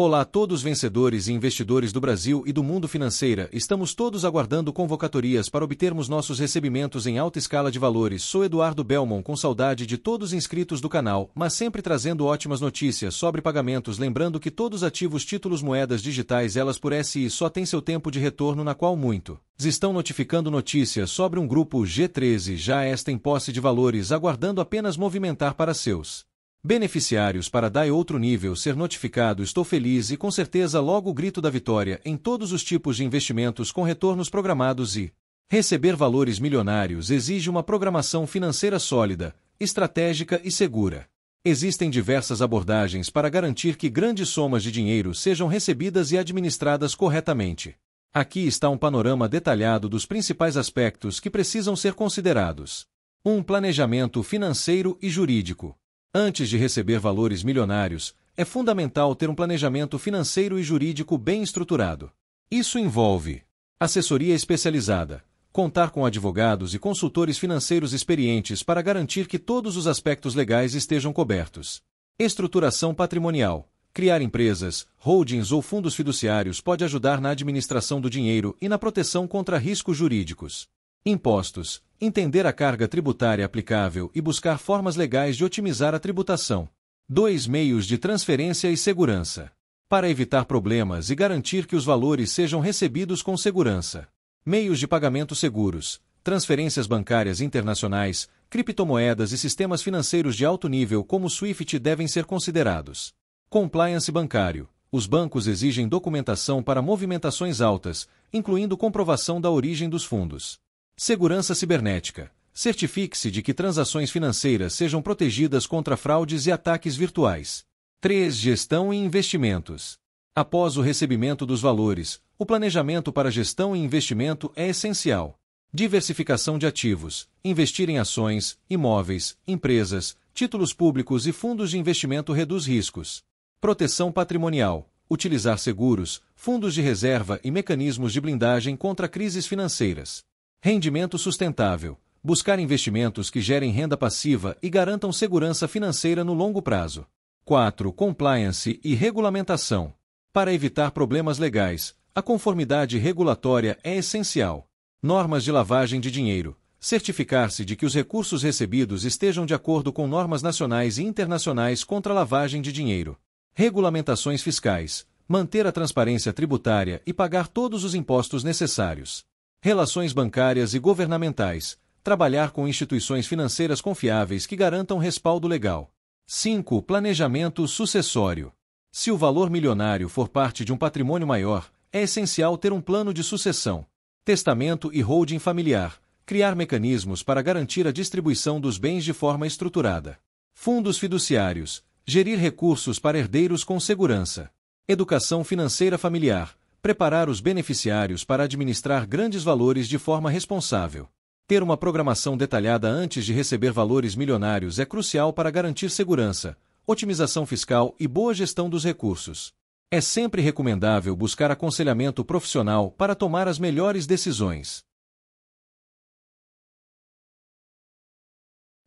Olá a todos vencedores e investidores do Brasil e do mundo financeira, estamos todos aguardando convocatorias para obtermos nossos recebimentos em alta escala de valores. Sou Eduardo Belmont, com saudade de todos inscritos do canal, mas sempre trazendo ótimas notícias sobre pagamentos, lembrando que todos ativos títulos moedas digitais elas por SI só tem seu tempo de retorno, na qual muitos estão notificando notícias sobre um grupo G13 já está em posse de valores, aguardando apenas movimentar para seus beneficiários para dar outro nível ser notificado. Estou feliz e com certeza logo o grito da vitória em todos os tipos de investimentos com retornos programados e receber valores milionários exige uma programação financeira sólida, estratégica e segura. Existem diversas abordagens para garantir que grandes somas de dinheiro sejam recebidas e administradas corretamente. Aqui está um panorama detalhado dos principais aspectos que precisam ser considerados. 1. Planejamento financeiro e jurídico. Antes de receber valores milionários, é fundamental ter um planejamento financeiro e jurídico bem estruturado. Isso envolve assessoria especializada, contar com advogados e consultores financeiros experientes para garantir que todos os aspectos legais estejam cobertos. Estruturação patrimonial. Criar empresas, holdings ou fundos fiduciários pode ajudar na administração do dinheiro e na proteção contra riscos jurídicos. Impostos. Entender a carga tributária aplicável e buscar formas legais de otimizar a tributação. 2. Meios de transferência e segurança. Para evitar problemas e garantir que os valores sejam recebidos com segurança. Meios de pagamento seguros. Transferências bancárias internacionais, criptomoedas e sistemas financeiros de alto nível como o SWIFT devem ser considerados. Compliance bancário. Os bancos exigem documentação para movimentações altas, incluindo comprovação da origem dos fundos. Segurança cibernética. Certifique-se de que transações financeiras sejam protegidas contra fraudes e ataques virtuais. 3. Gestão e investimentos. Após o recebimento dos valores, o planejamento para gestão e investimento é essencial. Diversificação de ativos. Investir em ações, imóveis, empresas, títulos públicos e fundos de investimento reduz riscos. Proteção patrimonial. Utilizar seguros, fundos de reserva e mecanismos de blindagem contra crises financeiras. Rendimento sustentável. Buscar investimentos que gerem renda passiva e garantam segurança financeira no longo prazo. 4. Compliance e regulamentação. Para evitar problemas legais, a conformidade regulatória é essencial. Normas de lavagem de dinheiro. Certificar-se de que os recursos recebidos estejam de acordo com normas nacionais e internacionais contra a lavagem de dinheiro. Regulamentações fiscais. Manter a transparência tributária e pagar todos os impostos necessários. Relações bancárias e governamentais. Trabalhar com instituições financeiras confiáveis que garantam respaldo legal. 5. Planejamento sucessório. Se o valor milionário for parte de um patrimônio maior, é essencial ter um plano de sucessão. Testamento e holding familiar. Criar mecanismos para garantir a distribuição dos bens de forma estruturada. Fundos fiduciários. Gerir recursos para herdeiros com segurança. Educação financeira familiar. Preparar os beneficiários para administrar grandes valores de forma responsável. Ter uma programação detalhada antes de receber valores milionários é crucial para garantir segurança, otimização fiscal e boa gestão dos recursos. É sempre recomendável buscar aconselhamento profissional para tomar as melhores decisões.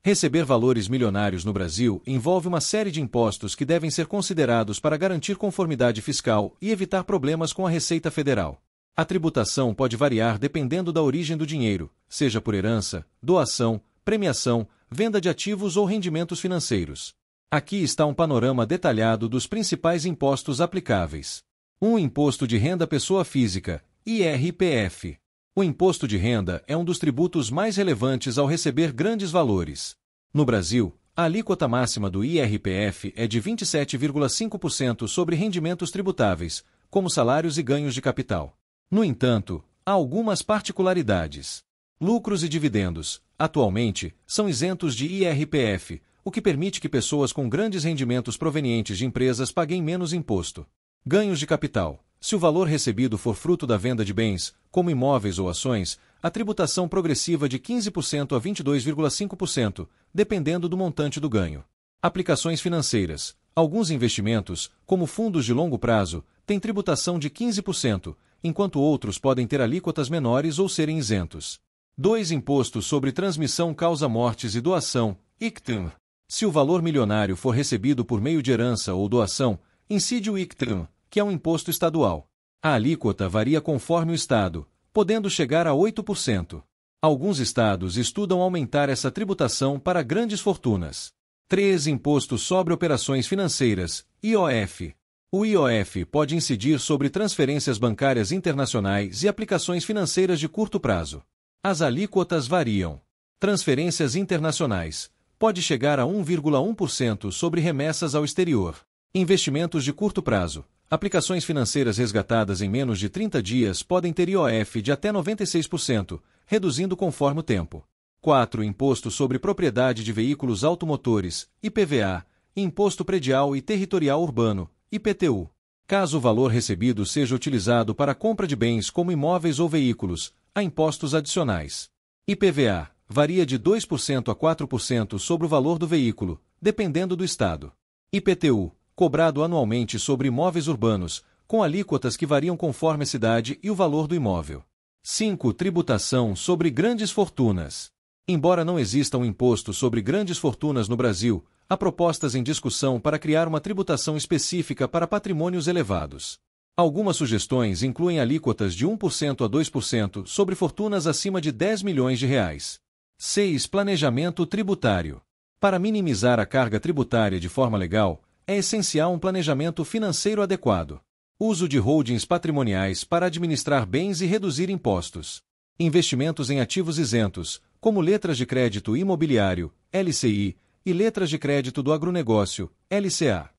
Receber valores milionários no Brasil envolve uma série de impostos que devem ser considerados para garantir conformidade fiscal e evitar problemas com a Receita Federal. A tributação pode variar dependendo da origem do dinheiro, seja por herança, doação, premiação, venda de ativos ou rendimentos financeiros. Aqui está um panorama detalhado dos principais impostos aplicáveis. 1. Imposto de Renda Pessoa Física, IRPF. O imposto de renda é um dos tributos mais relevantes ao receber grandes valores. No Brasil, a alíquota máxima do IRPF é de 27,5% sobre rendimentos tributáveis, como salários e ganhos de capital. No entanto, há algumas particularidades. Lucros e dividendos, atualmente, são isentos de IRPF, o que permite que pessoas com grandes rendimentos provenientes de empresas paguem menos imposto. Ganhos de capital. Se o valor recebido for fruto da venda de bens, como imóveis ou ações, a tributação progressiva de 15% a 22,5%, dependendo do montante do ganho. Aplicações financeiras. Alguns investimentos, como fundos de longo prazo, têm tributação de 15%, enquanto outros podem ter alíquotas menores ou serem isentos. 2. Imposto sobre transmissão causa-mortes e doação, ICTM. Se o valor milionário for recebido por meio de herança ou doação, incide o ICTM, que é um imposto estadual. A alíquota varia conforme o estado, podendo chegar a 8%. Alguns estados estudam aumentar essa tributação para grandes fortunas. 3. Imposto sobre Operações Financeiras, IOF. O IOF pode incidir sobre transferências bancárias internacionais e aplicações financeiras de curto prazo. As alíquotas variam. Transferências internacionais. Pode chegar a 1,1% sobre remessas ao exterior. Investimentos de curto prazo. Aplicações financeiras resgatadas em menos de 30 dias podem ter IOF de até 96%, reduzindo conforme o tempo. 4. Imposto sobre Propriedade de Veículos Automotores, IPVA, Imposto Predial e Territorial Urbano, IPTU. Caso o valor recebido seja utilizado para a compra de bens como imóveis ou veículos, há impostos adicionais. IPVA varia de 2% a 4% sobre o valor do veículo, dependendo do estado. IPTU, cobrado anualmente sobre imóveis urbanos, com alíquotas que variam conforme a cidade e o valor do imóvel. 5. Tributação sobre grandes fortunas. Embora não exista um imposto sobre grandes fortunas no Brasil, há propostas em discussão para criar uma tributação específica para patrimônios elevados. Algumas sugestões incluem alíquotas de 1% a 2% sobre fortunas acima de R$ 10 milhões. 6. Planejamento tributário. Para minimizar a carga tributária de forma legal, é essencial um planejamento financeiro adequado. Uso de holdings patrimoniais para administrar bens e reduzir impostos. Investimentos em ativos isentos, como letras de crédito imobiliário, LCI, e letras de crédito do agronegócio, LCA.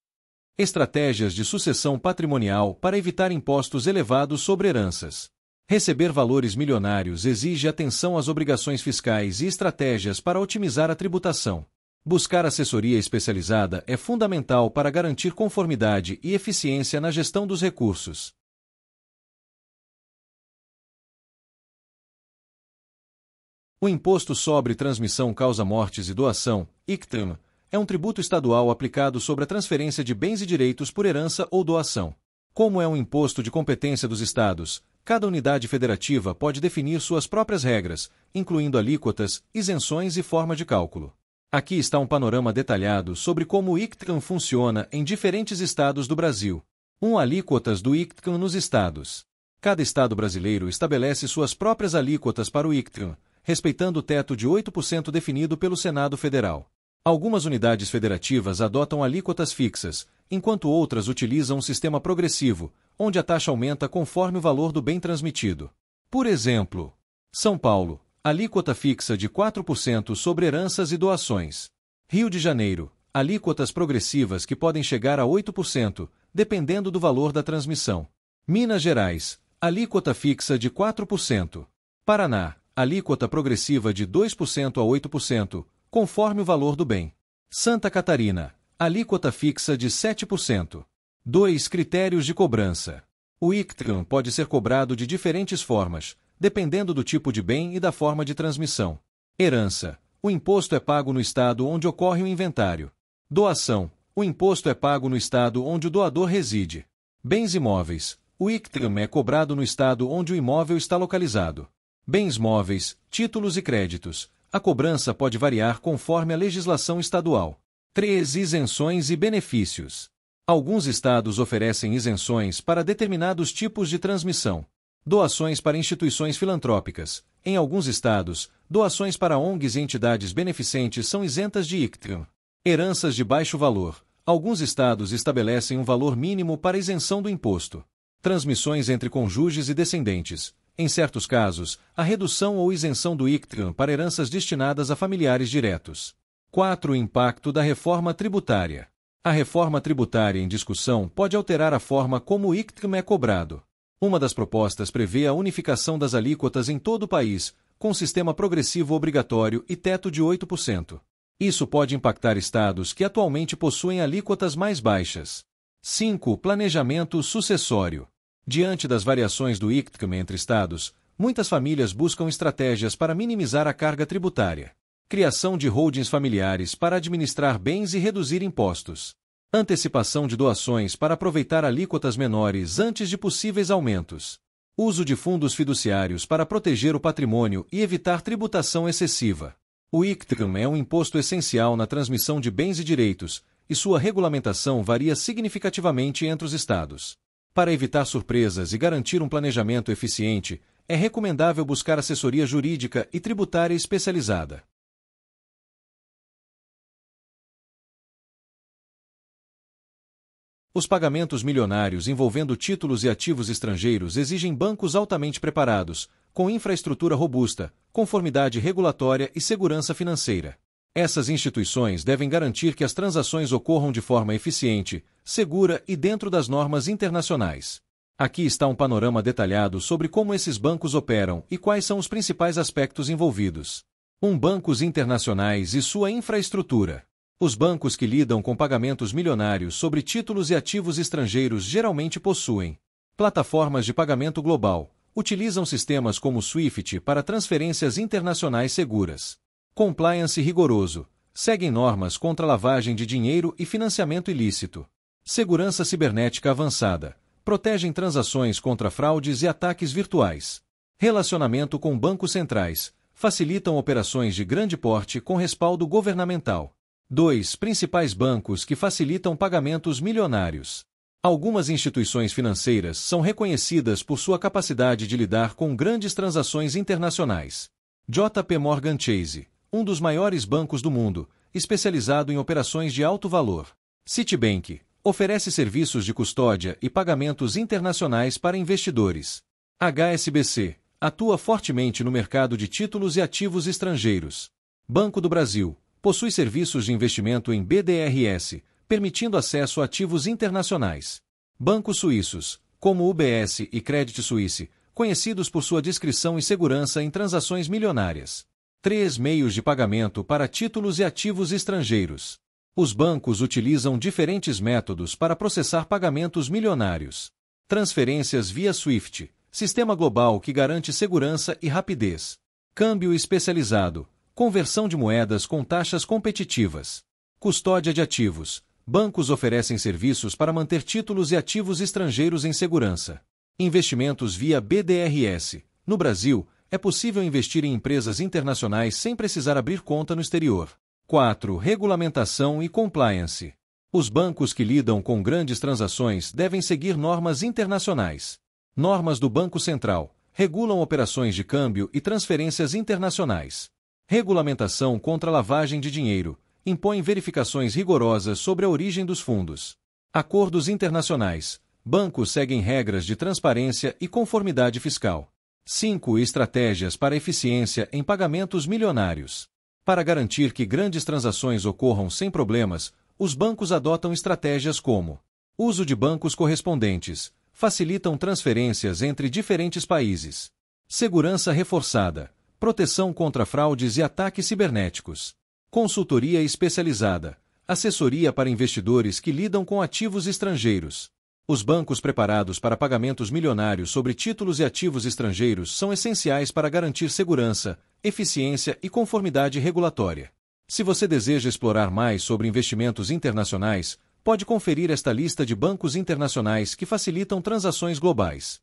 Estratégias de sucessão patrimonial para evitar impostos elevados sobre heranças. Receber valores milionários exige atenção às obrigações fiscais e estratégias para otimizar a tributação. Buscar assessoria especializada é fundamental para garantir conformidade e eficiência na gestão dos recursos. O Imposto sobre Transmissão Causa-Mortes e Doação, ICTM, é um tributo estadual aplicado sobre a transferência de bens e direitos por herança ou doação. Como é um imposto de competência dos estados, cada unidade federativa pode definir suas próprias regras, incluindo alíquotas, isenções e forma de cálculo. Aqui está um panorama detalhado sobre como o ICTM funciona em diferentes estados do Brasil. 1. Alíquotas do ICTM nos estados. Cada estado brasileiro estabelece suas próprias alíquotas para o ICTM, respeitando o teto de 8% definido pelo Senado Federal. Algumas unidades federativas adotam alíquotas fixas, enquanto outras utilizam um sistema progressivo, onde a taxa aumenta conforme o valor do bem transmitido. Por exemplo, São Paulo, alíquota fixa de 4% sobre heranças e doações. Rio de Janeiro, alíquotas progressivas que podem chegar a 8%, dependendo do valor da transmissão. Minas Gerais, alíquota fixa de 4%. Paraná, alíquota progressiva de 2% a 8%, conforme o valor do bem. Santa Catarina, alíquota fixa de 7%. 2. Critérios de cobrança. O ICTM pode ser cobrado de diferentes formas, dependendo do tipo de bem e da forma de transmissão. Herança. O imposto é pago no estado onde ocorre o inventário. Doação. O imposto é pago no estado onde o doador reside. Bens imóveis. O ICTM é cobrado no estado onde o imóvel está localizado. Bens móveis, títulos e créditos. A cobrança pode variar conforme a legislação estadual. 3. Isenções e benefícios. Alguns estados oferecem isenções para determinados tipos de transmissão. Doações para instituições filantrópicas. Em alguns estados, doações para ONGs e entidades beneficentes são isentas de ICTM. Heranças de baixo valor. Alguns estados estabelecem um valor mínimo para isenção do imposto. Transmissões entre cônjuges e descendentes. Em certos casos, a redução ou isenção do ICTM para heranças destinadas a familiares diretos. 4. O impacto da reforma tributária. A reforma tributária em discussão pode alterar a forma como o ICTM é cobrado. Uma das propostas prevê a unificação das alíquotas em todo o país, com sistema progressivo obrigatório e teto de 8%. Isso pode impactar estados que atualmente possuem alíquotas mais baixas. 5. Planejamento sucessório. Diante das variações do ICTM entre estados, muitas famílias buscam estratégias para minimizar a carga tributária. Criação de holdings familiares para administrar bens e reduzir impostos. Antecipação de doações para aproveitar alíquotas menores antes de possíveis aumentos. Uso de fundos fiduciários para proteger o patrimônio e evitar tributação excessiva. O ICTM é um imposto essencial na transmissão de bens e direitos, e sua regulamentação varia significativamente entre os estados. Para evitar surpresas e garantir um planejamento eficiente, é recomendável buscar assessoria jurídica e tributária especializada. Os pagamentos milionários envolvendo títulos e ativos estrangeiros exigem bancos altamente preparados, com infraestrutura robusta, conformidade regulatória e segurança financeira. Essas instituições devem garantir que as transações ocorram de forma eficiente, segura e dentro das normas internacionais. Aqui está um panorama detalhado sobre como esses bancos operam e quais são os principais aspectos envolvidos. Bancos internacionais e sua infraestrutura. Os bancos que lidam com pagamentos milionários sobre títulos e ativos estrangeiros geralmente possuem plataformas de pagamento global, utilizam sistemas como SWIFT para transferências internacionais seguras, compliance rigoroso, seguem normas contra lavagem de dinheiro e financiamento ilícito, segurança cibernética avançada, protegem transações contra fraudes e ataques virtuais, relacionamento com bancos centrais, facilitam operações de grande porte com respaldo governamental. 2. Principais bancos que facilitam pagamentos milionários. Algumas instituições financeiras são reconhecidas por sua capacidade de lidar com grandes transações internacionais. JP Morgan Chase, um dos maiores bancos do mundo, especializado em operações de alto valor. Citibank, oferece serviços de custódia e pagamentos internacionais para investidores. HSBC, atua fortemente no mercado de títulos e ativos estrangeiros. Banco do Brasil, possui serviços de investimento em BDRS, permitindo acesso a ativos internacionais. Bancos suíços, como UBS e Credit Suisse, conhecidos por sua discrição e segurança em transações milionárias. 3. Meios de pagamento para títulos e ativos estrangeiros. Os bancos utilizam diferentes métodos para processar pagamentos milionários. Transferências via SWIFT, sistema global que garante segurança e rapidez. Câmbio especializado, conversão de moedas com taxas competitivas. Custódia de ativos. Bancos oferecem serviços para manter títulos e ativos estrangeiros em segurança. Investimentos via BDRS. No Brasil, é possível investir em empresas internacionais sem precisar abrir conta no exterior. 4. Regulamentação e compliance. Os bancos que lidam com grandes transações devem seguir normas internacionais. Normas do Banco Central regulam operações de câmbio e transferências internacionais. Regulamentação contra lavagem de dinheiro impõe verificações rigorosas sobre a origem dos fundos. Acordos internacionais. Bancos seguem regras de transparência e conformidade fiscal. 5. Estratégias para eficiência em pagamentos milionários. Para garantir que grandes transações ocorram sem problemas, os bancos adotam estratégias como uso de bancos correspondentes, facilitam transferências entre diferentes países. Segurança reforçada. Proteção contra fraudes e ataques cibernéticos. Consultoria especializada. Assessoria para investidores que lidam com ativos estrangeiros. Os bancos preparados para pagamentos milionários sobre títulos e ativos estrangeiros são essenciais para garantir segurança, eficiência e conformidade regulatória. Se você deseja explorar mais sobre investimentos internacionais, pode conferir esta lista de bancos internacionais que facilitam transações globais.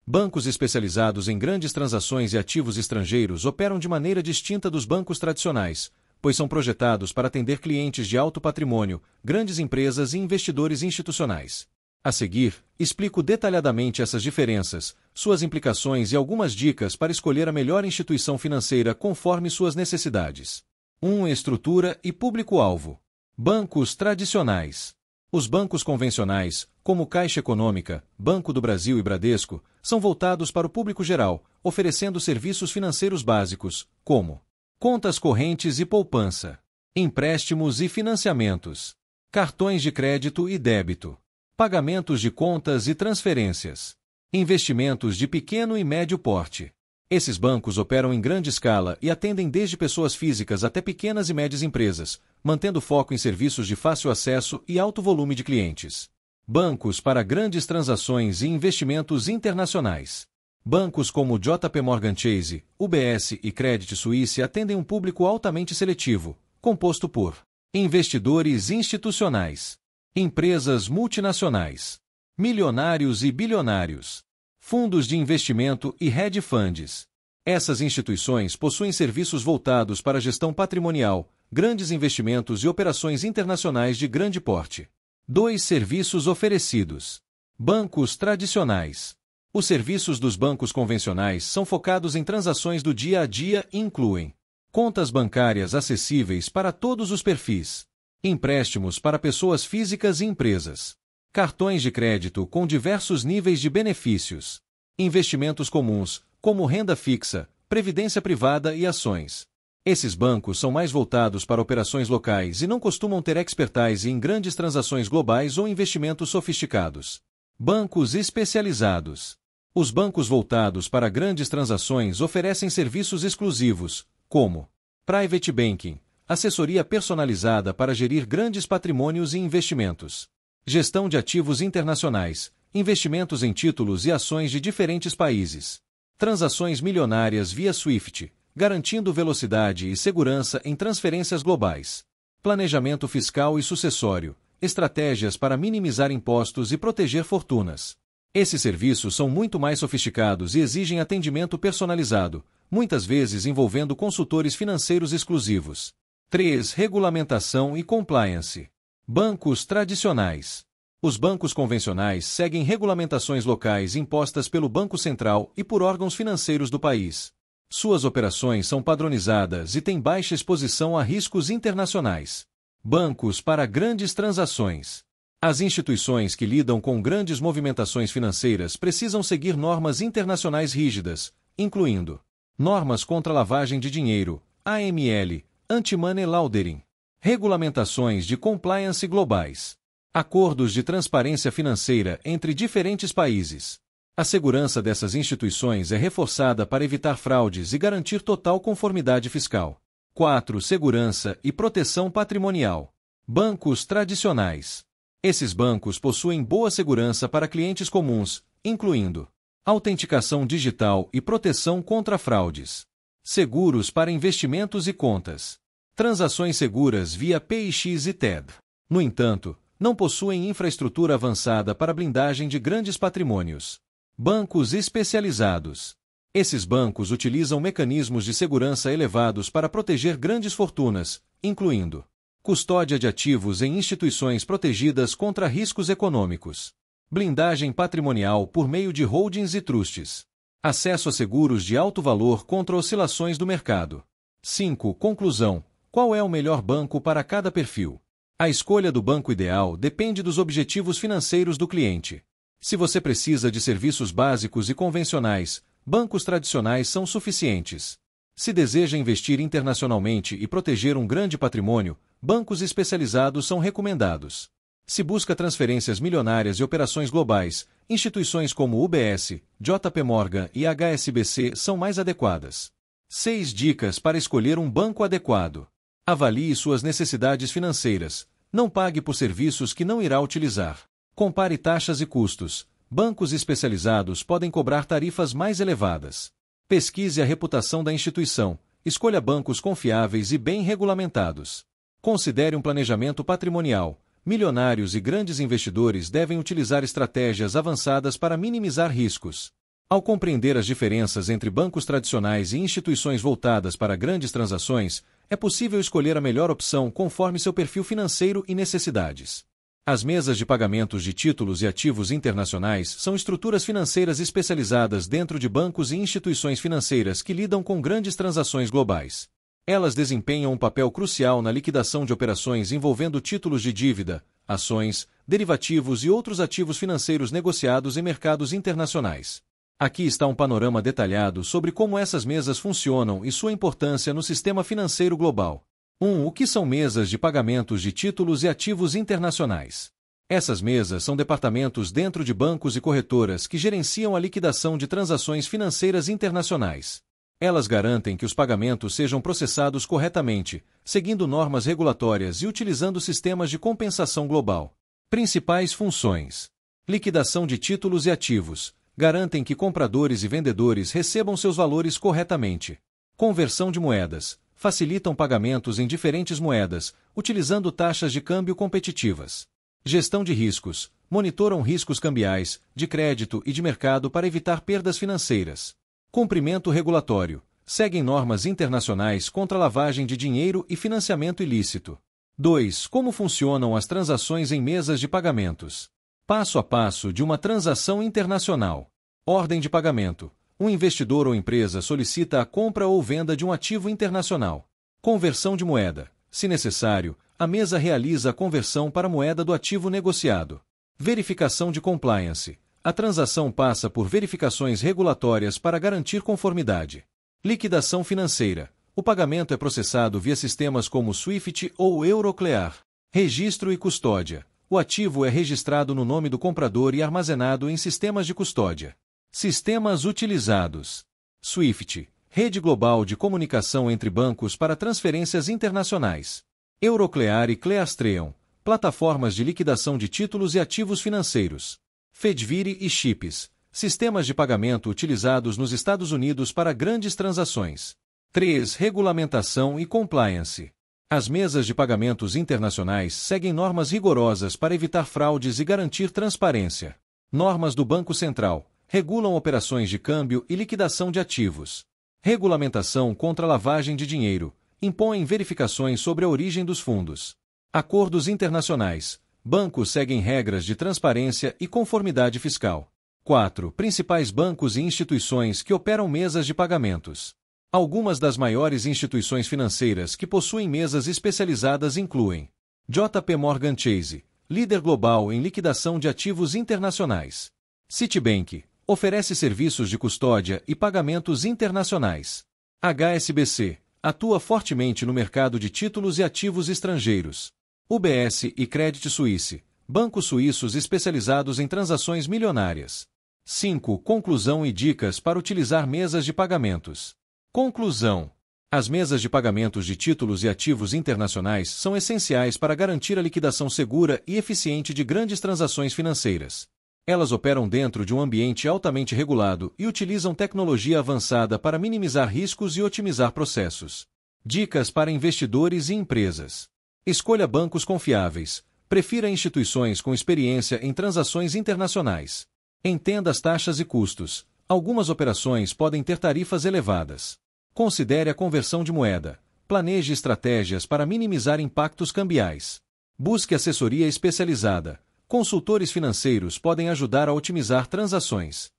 Bancos especializados em grandes transações e ativos estrangeiros operam de maneira distinta dos bancos tradicionais, pois são projetados para atender clientes de alto patrimônio, grandes empresas e investidores institucionais. A seguir, explico detalhadamente essas diferenças, suas implicações e algumas dicas para escolher a melhor instituição financeira conforme suas necessidades. 1. Estrutura e público-alvo. Bancos tradicionais. Os bancos convencionais, como Caixa Econômica, Banco do Brasil e Bradesco, são voltados para o público geral, oferecendo serviços financeiros básicos, como contas correntes e poupança, empréstimos e financiamentos, cartões de crédito e débito, pagamentos de contas e transferências, investimentos de pequeno e médio porte. Esses bancos operam em grande escala e atendem desde pessoas físicas até pequenas e médias empresas, mantendo foco em serviços de fácil acesso e alto volume de clientes. Bancos para grandes transações e investimentos internacionais. Bancos como JP Morgan Chase, UBS e Credit Suisse atendem um público altamente seletivo, composto por investidores institucionais, empresas multinacionais, milionários e bilionários, fundos de investimento e hedge funds. Essas instituições possuem serviços voltados para gestão patrimonial, grandes investimentos e operações internacionais de grande porte. 2. Serviços oferecidos. Bancos tradicionais. Os serviços dos bancos convencionais são focados em transações do dia a dia e incluem contas bancárias acessíveis para todos os perfis, empréstimos para pessoas físicas e empresas, cartões de crédito com diversos níveis de benefícios, investimentos comuns, como renda fixa, previdência privada e ações. Esses bancos são mais voltados para operações locais e não costumam ter expertise em grandes transações globais ou investimentos sofisticados. Bancos especializados. Os bancos voltados para grandes transações oferecem serviços exclusivos, como Private Banking, assessoria personalizada para gerir grandes patrimônios e investimentos, gestão de ativos internacionais, investimentos em títulos e ações de diferentes países, transações milionárias via SWIFT, garantindo velocidade e segurança em transferências globais, planejamento fiscal e sucessório, estratégias para minimizar impostos e proteger fortunas. Esses serviços são muito mais sofisticados e exigem atendimento personalizado, muitas vezes envolvendo consultores financeiros exclusivos. 3. Regulamentação e compliance. Bancos tradicionais. Os bancos convencionais seguem regulamentações locais impostas pelo Banco Central e por órgãos financeiros do país. Suas operações são padronizadas e têm baixa exposição a riscos internacionais. Bancos para grandes transações. As instituições que lidam com grandes movimentações financeiras precisam seguir normas internacionais rígidas, incluindo normas contra lavagem de dinheiro, AML, anti-money laundering, regulamentações de compliance globais, acordos de transparência financeira entre diferentes países. A segurança dessas instituições é reforçada para evitar fraudes e garantir total conformidade fiscal. 4. Segurança e proteção patrimonial. Bancos tradicionais. Esses bancos possuem boa segurança para clientes comuns, incluindo autenticação digital e proteção contra fraudes, seguros para investimentos e contas, transações seguras via PIX e TED. No entanto, não possuem infraestrutura avançada para blindagem de grandes patrimônios. Bancos especializados. Esses bancos utilizam mecanismos de segurança elevados para proteger grandes fortunas, incluindo custódia de ativos em instituições protegidas contra riscos econômicos, blindagem patrimonial por meio de holdings e trusts, acesso a seguros de alto valor contra oscilações do mercado. 5. Conclusão. Qual é o melhor banco para cada perfil? A escolha do banco ideal depende dos objetivos financeiros do cliente. Se você precisa de serviços básicos e convencionais, bancos tradicionais são suficientes. Se deseja investir internacionalmente e proteger um grande patrimônio, bancos especializados são recomendados. Se busca transferências milionárias e operações globais, instituições como UBS, JP Morgan e HSBC são mais adequadas. 6 dicas para escolher um banco adequado. Avalie suas necessidades financeiras. Não pague por serviços que não irá utilizar. Compare taxas e custos. Bancos especializados podem cobrar tarifas mais elevadas. Pesquise a reputação da instituição. Escolha bancos confiáveis e bem regulamentados. Considere um planejamento patrimonial. Milionários e grandes investidores devem utilizar estratégias avançadas para minimizar riscos. Ao compreender as diferenças entre bancos tradicionais e instituições voltadas para grandes transações, é possível escolher a melhor opção conforme seu perfil financeiro e necessidades. As mesas de pagamentos de títulos e ativos internacionais são estruturas financeiras especializadas dentro de bancos e instituições financeiras que lidam com grandes transações globais. Elas desempenham um papel crucial na liquidação de operações envolvendo títulos de dívida, ações, derivativos e outros ativos financeiros negociados em mercados internacionais. Aqui está um panorama detalhado sobre como essas mesas funcionam e sua importância no sistema financeiro global. 1. O que são mesas de pagamentos de títulos e ativos internacionais? Essas mesas são departamentos dentro de bancos e corretoras que gerenciam a liquidação de transações financeiras internacionais. Elas garantem que os pagamentos sejam processados corretamente, seguindo normas regulatórias e utilizando sistemas de compensação global. Principais funções: liquidação de títulos e ativos. Garantem que compradores e vendedores recebam seus valores corretamente. Conversão de moedas. Facilitam pagamentos em diferentes moedas, utilizando taxas de câmbio competitivas. Gestão de riscos. Monitoram riscos cambiais, de crédito e de mercado para evitar perdas financeiras. Cumprimento regulatório. Seguem normas internacionais contra lavagem de dinheiro e financiamento ilícito. 2. Como funcionam as transações em mesas de pagamentos? Passo a passo de uma transação internacional. Ordem de pagamento. Um investidor ou empresa solicita a compra ou venda de um ativo internacional. Conversão de moeda. Se necessário, a mesa realiza a conversão para a moeda do ativo negociado. Verificação de compliance. A transação passa por verificações regulatórias para garantir conformidade. Liquidação financeira. O pagamento é processado via sistemas como SWIFT ou Euroclear. Registro e custódia. O ativo é registrado no nome do comprador e armazenado em sistemas de custódia. Sistemas utilizados. SWIFT, rede global de comunicação entre bancos para transferências internacionais. Euroclear e Clearstream, plataformas de liquidação de títulos e ativos financeiros. Fedvire e Chips, sistemas de pagamento utilizados nos Estados Unidos para grandes transações. 3. Regulamentação e compliance. As mesas de pagamentos internacionais seguem normas rigorosas para evitar fraudes e garantir transparência. Normas do Banco Central regulam operações de câmbio e liquidação de ativos. Regulamentação contra lavagem de dinheiro impõem verificações sobre a origem dos fundos. Acordos internacionais. Bancos seguem regras de transparência e conformidade fiscal. 4. Principais bancos e instituições que operam mesas de pagamentos. Algumas das maiores instituições financeiras que possuem mesas especializadas incluem JP Morgan Chase, líder global em liquidação de ativos internacionais. Citibank, oferece serviços de custódia e pagamentos internacionais. HSBC, atua fortemente no mercado de títulos e ativos estrangeiros. UBS e Credit Suisse, bancos suíços especializados em transações milionárias. 5. Conclusão e dicas para utilizar mesas de pagamentos. Conclusão. As mesas de pagamentos de títulos e ativos internacionais são essenciais para garantir a liquidação segura e eficiente de grandes transações financeiras. Elas operam dentro de um ambiente altamente regulado e utilizam tecnologia avançada para minimizar riscos e otimizar processos. Dicas para investidores e empresas. Escolha bancos confiáveis. Prefira instituições com experiência em transações internacionais. Entenda as taxas e custos. Algumas operações podem ter tarifas elevadas. Considere a conversão de moeda. Planeje estratégias para minimizar impactos cambiais. Busque assessoria especializada. Consultores financeiros podem ajudar a otimizar transações.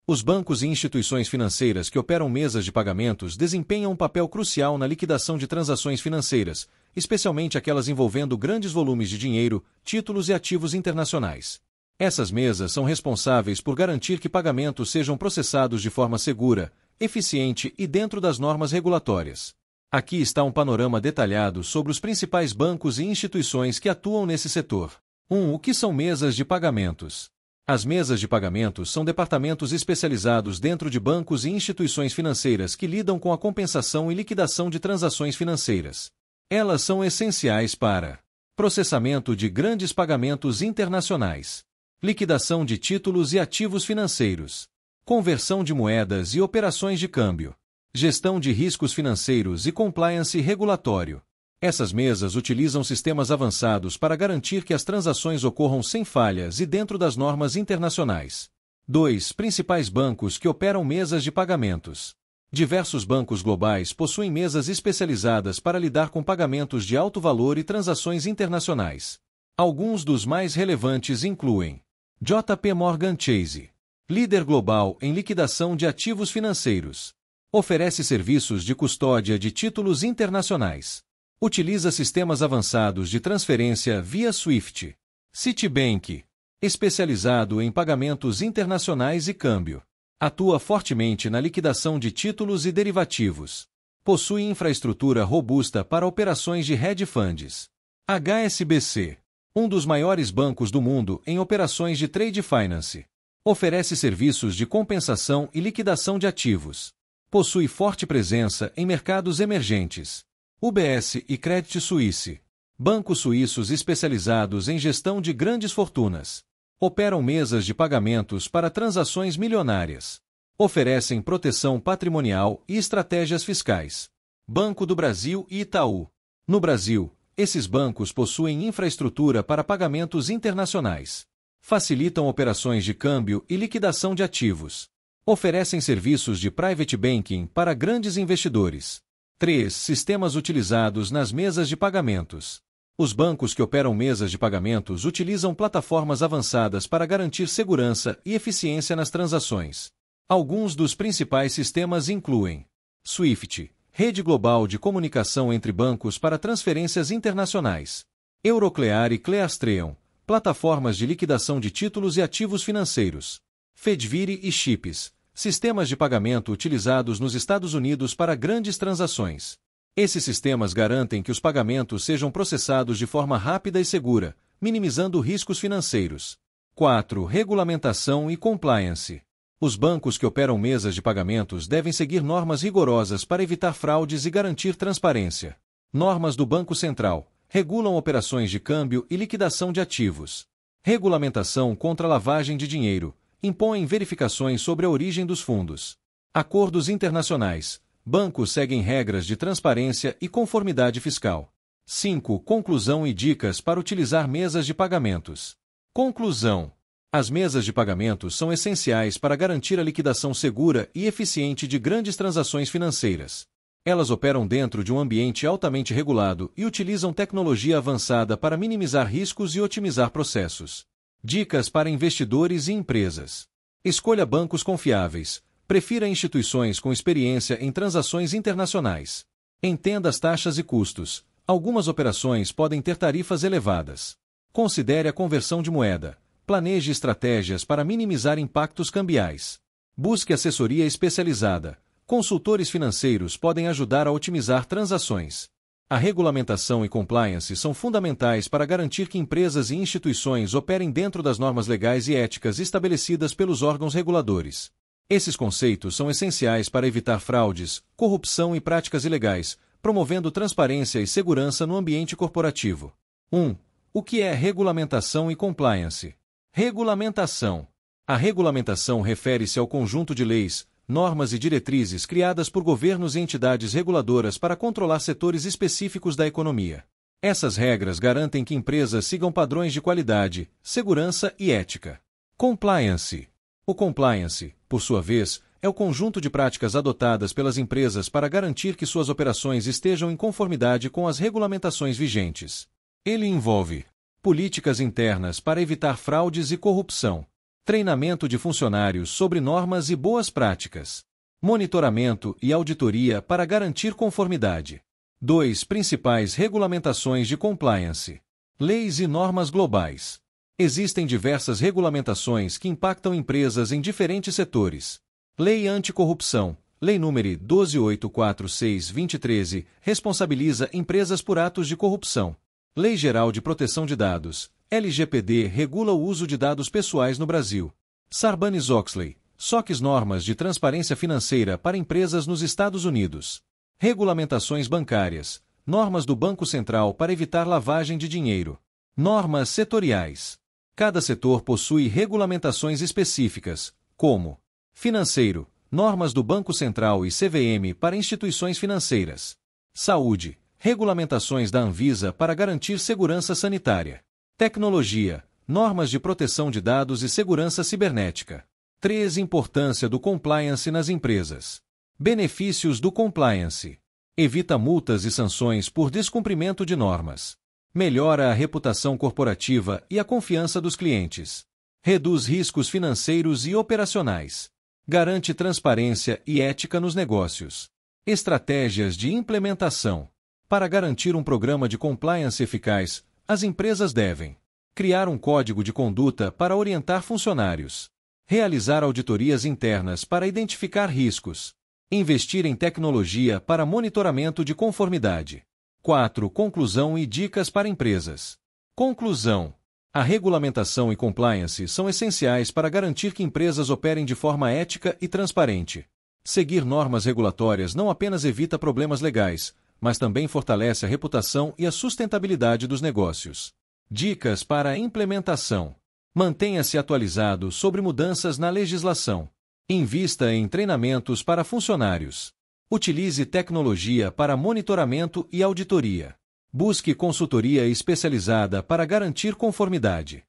Os bancos e instituições financeiras que operam mesas de pagamentos desempenham um papel crucial na liquidação de transações financeiras, especialmente aquelas envolvendo grandes volumes de dinheiro, títulos e ativos internacionais. Essas mesas são responsáveis por garantir que pagamentos sejam processados de forma segura, eficiente e dentro das normas regulatórias. Aqui está um panorama detalhado sobre os principais bancos e instituições que atuam nesse setor. 1. O que são mesas de pagamentos? As mesas de pagamentos são departamentos especializados dentro de bancos e instituições financeiras que lidam com a compensação e liquidação de transações financeiras. Elas são essenciais para processamento de grandes pagamentos internacionais, liquidação de títulos e ativos financeiros, conversão de moedas e operações de câmbio, gestão de riscos financeiros e compliance regulatório. Essas mesas utilizam sistemas avançados para garantir que as transações ocorram sem falhas e dentro das normas internacionais. 2. Principais bancos que operam mesas de pagamentos. Diversos bancos globais possuem mesas especializadas para lidar com pagamentos de alto valor e transações internacionais. Alguns dos mais relevantes incluem JP Morgan Chase, líder global em liquidação de ativos financeiros. Oferece serviços de custódia de títulos internacionais. Utiliza sistemas avançados de transferência via SWIFT. Citibank, especializado em pagamentos internacionais e câmbio. Atua fortemente na liquidação de títulos e derivativos. Possui infraestrutura robusta para operações de hedge funds. HSBC, um dos maiores bancos do mundo em operações de trade finance. Oferece serviços de compensação e liquidação de ativos. Possui forte presença em mercados emergentes. UBS e Credit Suisse, bancos suíços especializados em gestão de grandes fortunas. Operam mesas de pagamentos para transações milionárias. Oferecem proteção patrimonial e estratégias fiscais. Banco do Brasil e Itaú. No Brasil, esses bancos possuem infraestrutura para pagamentos internacionais. Facilitam operações de câmbio e liquidação de ativos. Oferecem serviços de private banking para grandes investidores. 3. Sistemas utilizados nas mesas de pagamentos. Os bancos que operam mesas de pagamentos utilizam plataformas avançadas para garantir segurança e eficiência nas transações. Alguns dos principais sistemas incluem SWIFT, rede global de comunicação entre bancos para transferências internacionais. Euroclear e Clearstream, plataformas de liquidação de títulos e ativos financeiros. Fedvire e Chips, sistemas de pagamento utilizados nos Estados Unidos para grandes transações. Esses sistemas garantem que os pagamentos sejam processados de forma rápida e segura, minimizando riscos financeiros. 4. Regulamentação e compliance. Os bancos que operam mesas de pagamentos devem seguir normas rigorosas para evitar fraudes e garantir transparência. Normas do Banco Central regulam operações de câmbio e liquidação de ativos. Regulamentação contra lavagem de dinheiro impõem verificações sobre a origem dos fundos. Acordos internacionais. Bancos seguem regras de transparência e conformidade fiscal. 5. Conclusão e dicas para utilizar mesas de pagamentos. Conclusão. As mesas de pagamentos são essenciais para garantir a liquidação segura e eficiente de grandes transações financeiras. Elas operam dentro de um ambiente altamente regulado e utilizam tecnologia avançada para minimizar riscos e otimizar processos. Dicas para investidores e empresas. Escolha bancos confiáveis. Prefira instituições com experiência em transações internacionais. Entenda as taxas e custos. Algumas operações podem ter tarifas elevadas. Considere a conversão de moeda. Planeje estratégias para minimizar impactos cambiais. Busque assessoria especializada. Consultores financeiros podem ajudar a otimizar transações. A regulamentação e compliance são fundamentais para garantir que empresas e instituições operem dentro das normas legais e éticas estabelecidas pelos órgãos reguladores. Esses conceitos são essenciais para evitar fraudes, corrupção e práticas ilegais, promovendo transparência e segurança no ambiente corporativo. 1. O que é regulamentação e compliance? Regulamentação. A regulamentação refere-se ao conjunto de leis, normas e diretrizes criadas por governos e entidades reguladoras para controlar setores específicos da economia. Essas regras garantem que empresas sigam padrões de qualidade, segurança e ética. Compliance. O compliance, por sua vez, é o conjunto de práticas adotadas pelas empresas para garantir que suas operações estejam em conformidade com as regulamentações vigentes. Ele envolve políticas internas para evitar fraudes e corrupção, treinamento de funcionários sobre normas e boas práticas, monitoramento e auditoria para garantir conformidade. 2. Principais regulamentações de compliance. Leis e normas globais. Existem diversas regulamentações que impactam empresas em diferentes setores. Lei Anticorrupção, Lei nº 12.846/2013, responsabiliza empresas por atos de corrupção. Lei Geral de Proteção de Dados, LGPD, regula o uso de dados pessoais no Brasil. Sarbanes-Oxley, SOX, normas de transparência financeira para empresas nos Estados Unidos. Regulamentações bancárias, normas do Banco Central para evitar lavagem de dinheiro. Normas setoriais. Cada setor possui regulamentações específicas, como financeiro, normas do Banco Central e CVM para instituições financeiras. Saúde, regulamentações da Anvisa para garantir segurança sanitária. Tecnologia, normas de proteção de dados e segurança cibernética. 3. Importância do compliance nas empresas. Benefícios do compliance. Evita multas e sanções por descumprimento de normas. Melhora a reputação corporativa e a confiança dos clientes. Reduz riscos financeiros e operacionais. Garante transparência e ética nos negócios. Estratégias de implementação. Para garantir um programa de compliance eficaz, as empresas devem criar um código de conduta para orientar funcionários, realizar auditorias internas para identificar riscos, investir em tecnologia para monitoramento de conformidade. 4. Conclusão e dicas para empresas. Conclusão. A regulamentação e compliance são essenciais para garantir que empresas operem de forma ética e transparente. Seguir normas regulatórias não apenas evita problemas legais, mas também fortalece a reputação e a sustentabilidade dos negócios. Dicas para a implementação. Mantenha-se atualizado sobre mudanças na legislação. Invista em treinamentos para funcionários. Utilize tecnologia para monitoramento e auditoria. Busque consultoria especializada para garantir conformidade.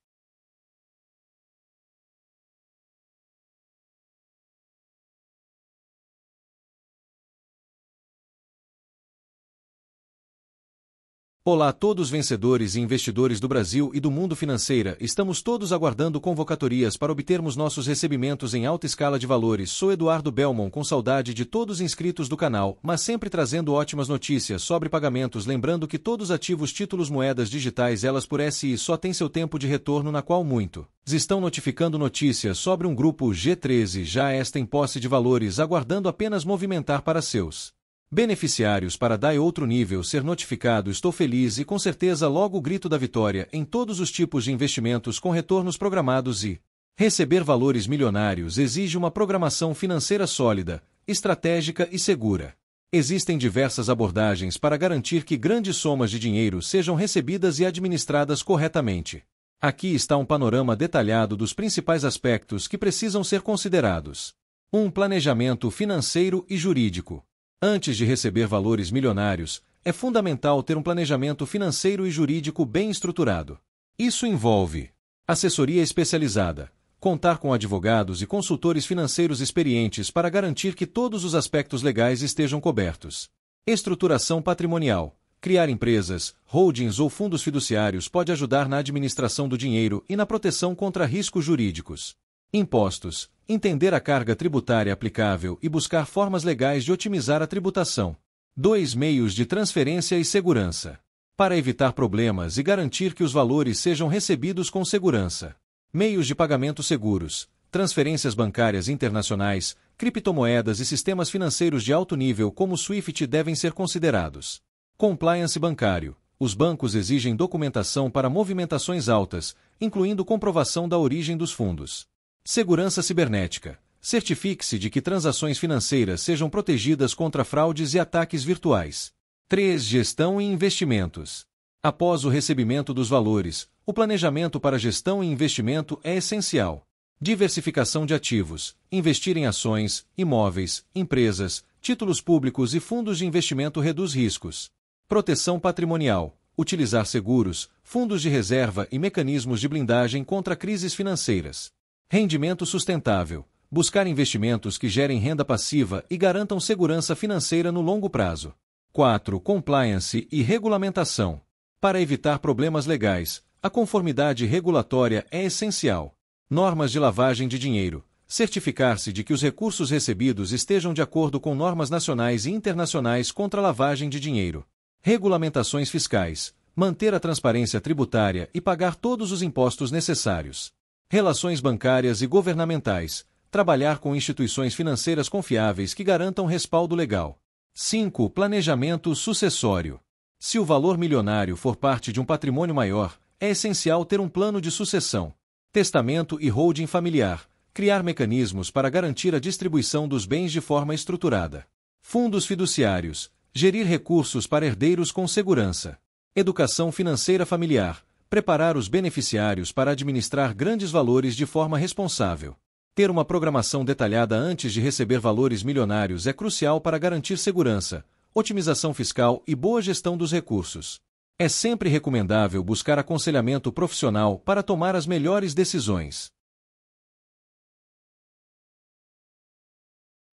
Olá a todos vencedores e investidores do Brasil e do mundo financeiro, estamos todos aguardando convocatorias para obtermos nossos recebimentos em alta escala de valores. Sou Eduardo Belmont, com saudade de todos inscritos do canal, mas sempre trazendo ótimas notícias sobre pagamentos, lembrando que todos ativos títulos moedas digitais elas por SI só tem seu tempo de retorno, na qual muitos estão notificando notícias sobre um grupo G13 já está em posse de valores, aguardando apenas movimentar para seus beneficiários para dar outro nível ser notificado. Estou feliz e com certeza logo o grito da vitória em todos os tipos de investimentos com retornos programados e receber valores milionários exige uma programação financeira sólida, estratégica e segura. Existem diversas abordagens para garantir que grandes somas de dinheiro sejam recebidas e administradas corretamente. Aqui está um panorama detalhado dos principais aspectos que precisam ser considerados. 1. Planejamento financeiro e jurídico. Antes de receber valores milionários, é fundamental ter um planejamento financeiro e jurídico bem estruturado. Isso envolve assessoria especializada, contar com advogados e consultores financeiros experientes para garantir que todos os aspectos legais estejam cobertos. Estruturação patrimonial. Criar empresas, holdings ou fundos fiduciários pode ajudar na administração do dinheiro e na proteção contra riscos jurídicos. Impostos. Entender a carga tributária aplicável e buscar formas legais de otimizar a tributação. 2. Meios de transferência e segurança. Para evitar problemas e garantir que os valores sejam recebidos com segurança. Meios de pagamento seguros. Transferências bancárias internacionais, criptomoedas e sistemas financeiros de alto nível como o SWIFT devem ser considerados. Compliance bancário. Os bancos exigem documentação para movimentações altas, incluindo comprovação da origem dos fundos. Segurança cibernética. Certifique-se de que transações financeiras sejam protegidas contra fraudes e ataques virtuais. 3. Gestão e investimentos. Após o recebimento dos valores, o planejamento para gestão e investimento é essencial. Diversificação de ativos. Investir em ações, imóveis, empresas, títulos públicos e fundos de investimento reduz riscos. Proteção patrimonial. Utilizar seguros, fundos de reserva e mecanismos de blindagem contra crises financeiras. Rendimento sustentável. Buscar investimentos que gerem renda passiva e garantam segurança financeira no longo prazo. 4. Compliance e regulamentação. Para evitar problemas legais, a conformidade regulatória é essencial. Normas de lavagem de dinheiro. Certificar-se de que os recursos recebidos estejam de acordo com normas nacionais e internacionais contra a lavagem de dinheiro. Regulamentações fiscais. Manter a transparência tributária e pagar todos os impostos necessários. Relações bancárias e governamentais. Trabalhar com instituições financeiras confiáveis que garantam respaldo legal. 5. Planejamento sucessório. Se o valor milionário for parte de um patrimônio maior, é essencial ter um plano de sucessão. Testamento e holding familiar. Criar mecanismos para garantir a distribuição dos bens de forma estruturada. Fundos fiduciários. Gerir recursos para herdeiros com segurança. Educação financeira familiar. Preparar os beneficiários para administrar grandes valores de forma responsável. Ter uma programação detalhada antes de receber valores milionários é crucial para garantir segurança, otimização fiscal e boa gestão dos recursos. É sempre recomendável buscar aconselhamento profissional para tomar as melhores decisões.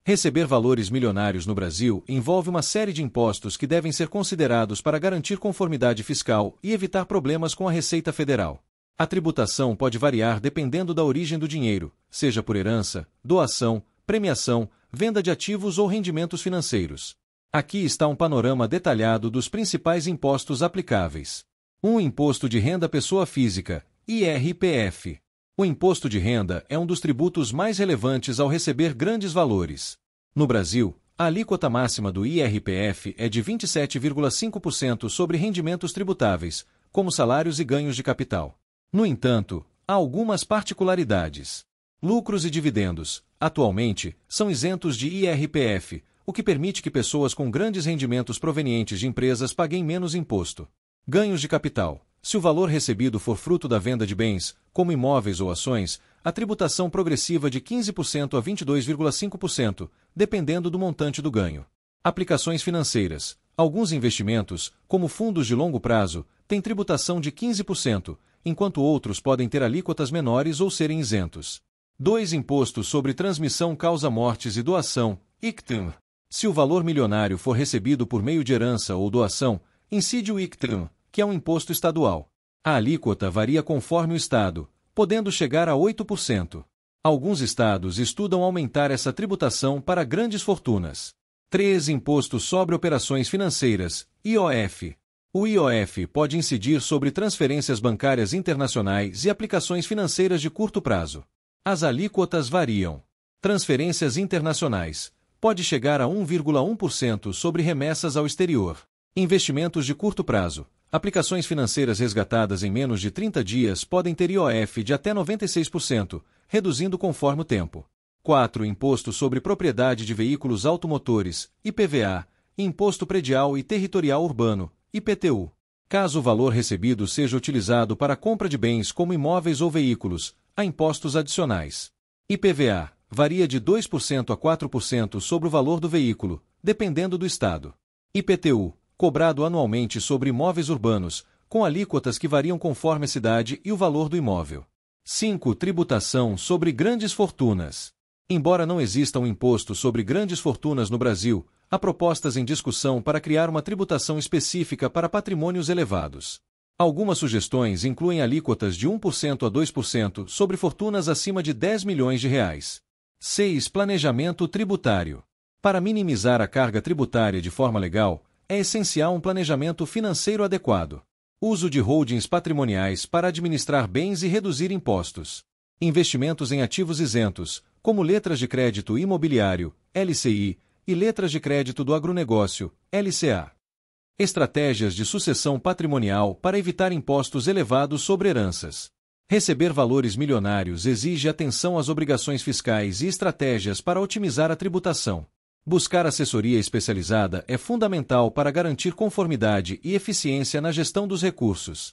Receber valores milionários no Brasil envolve uma série de impostos que devem ser considerados para garantir conformidade fiscal e evitar problemas com a Receita Federal. A tributação pode variar dependendo da origem do dinheiro, seja por herança, doação, premiação, venda de ativos ou rendimentos financeiros. Aqui está um panorama detalhado dos principais impostos aplicáveis. 1. Imposto de Renda Pessoa Física, IRPF. O imposto de renda é um dos tributos mais relevantes ao receber grandes valores. No Brasil, a alíquota máxima do IRPF é de 27,5% sobre rendimentos tributáveis, como salários e ganhos de capital. No entanto, há algumas particularidades. Lucros e dividendos, atualmente, são isentos de IRPF, o que permite que pessoas com grandes rendimentos provenientes de empresas paguem menos imposto. Ganhos de capital. Se o valor recebido for fruto da venda de bens, como imóveis ou ações, a tributação progressiva de 15% a 22,5%, dependendo do montante do ganho. Aplicações financeiras. Alguns investimentos, como fundos de longo prazo, têm tributação de 15%, enquanto outros podem ter alíquotas menores ou serem isentos. 2. Imposto sobre transmissão causa-mortes e doação, ICTM. Se o valor milionário for recebido por meio de herança ou doação, incide o ICTM, que é um imposto estadual. A alíquota varia conforme o estado, podendo chegar a 8%. Alguns estados estudam aumentar essa tributação para grandes fortunas. 3. Imposto sobre Operações Financeiras, IOF. O IOF pode incidir sobre transferências bancárias internacionais e aplicações financeiras de curto prazo. As alíquotas variam. Transferências internacionais. Pode chegar a 1,1% sobre remessas ao exterior. Investimentos de curto prazo. Aplicações financeiras resgatadas em menos de 30 dias podem ter IOF de até 96%, reduzindo conforme o tempo. 4. Imposto sobre Propriedade de Veículos Automotores, IPVA, Imposto Predial e Territorial Urbano, IPTU. Caso o valor recebido seja utilizado para a compra de bens como imóveis ou veículos, há impostos adicionais. IPVA varia de 2% a 4% sobre o valor do veículo, dependendo do estado. IPTU, cobrado anualmente sobre imóveis urbanos, com alíquotas que variam conforme a cidade e o valor do imóvel. 5. Tributação sobre grandes fortunas. Embora não exista um imposto sobre grandes fortunas no Brasil, há propostas em discussão para criar uma tributação específica para patrimônios elevados. Algumas sugestões incluem alíquotas de 1% a 2% sobre fortunas acima de R$ 10 milhões. 6. Planejamento tributário. Para minimizar a carga tributária de forma legal, é essencial um planejamento financeiro adequado. Uso de holdings patrimoniais para administrar bens e reduzir impostos. Investimentos em ativos isentos, como letras de crédito imobiliário, LCI, e letras de crédito do agronegócio, LCA. Estratégias de sucessão patrimonial para evitar impostos elevados sobre heranças. Receber valores milionários exige atenção às obrigações fiscais e estratégias para otimizar a tributação. Buscar assessoria especializada é fundamental para garantir conformidade e eficiência na gestão dos recursos.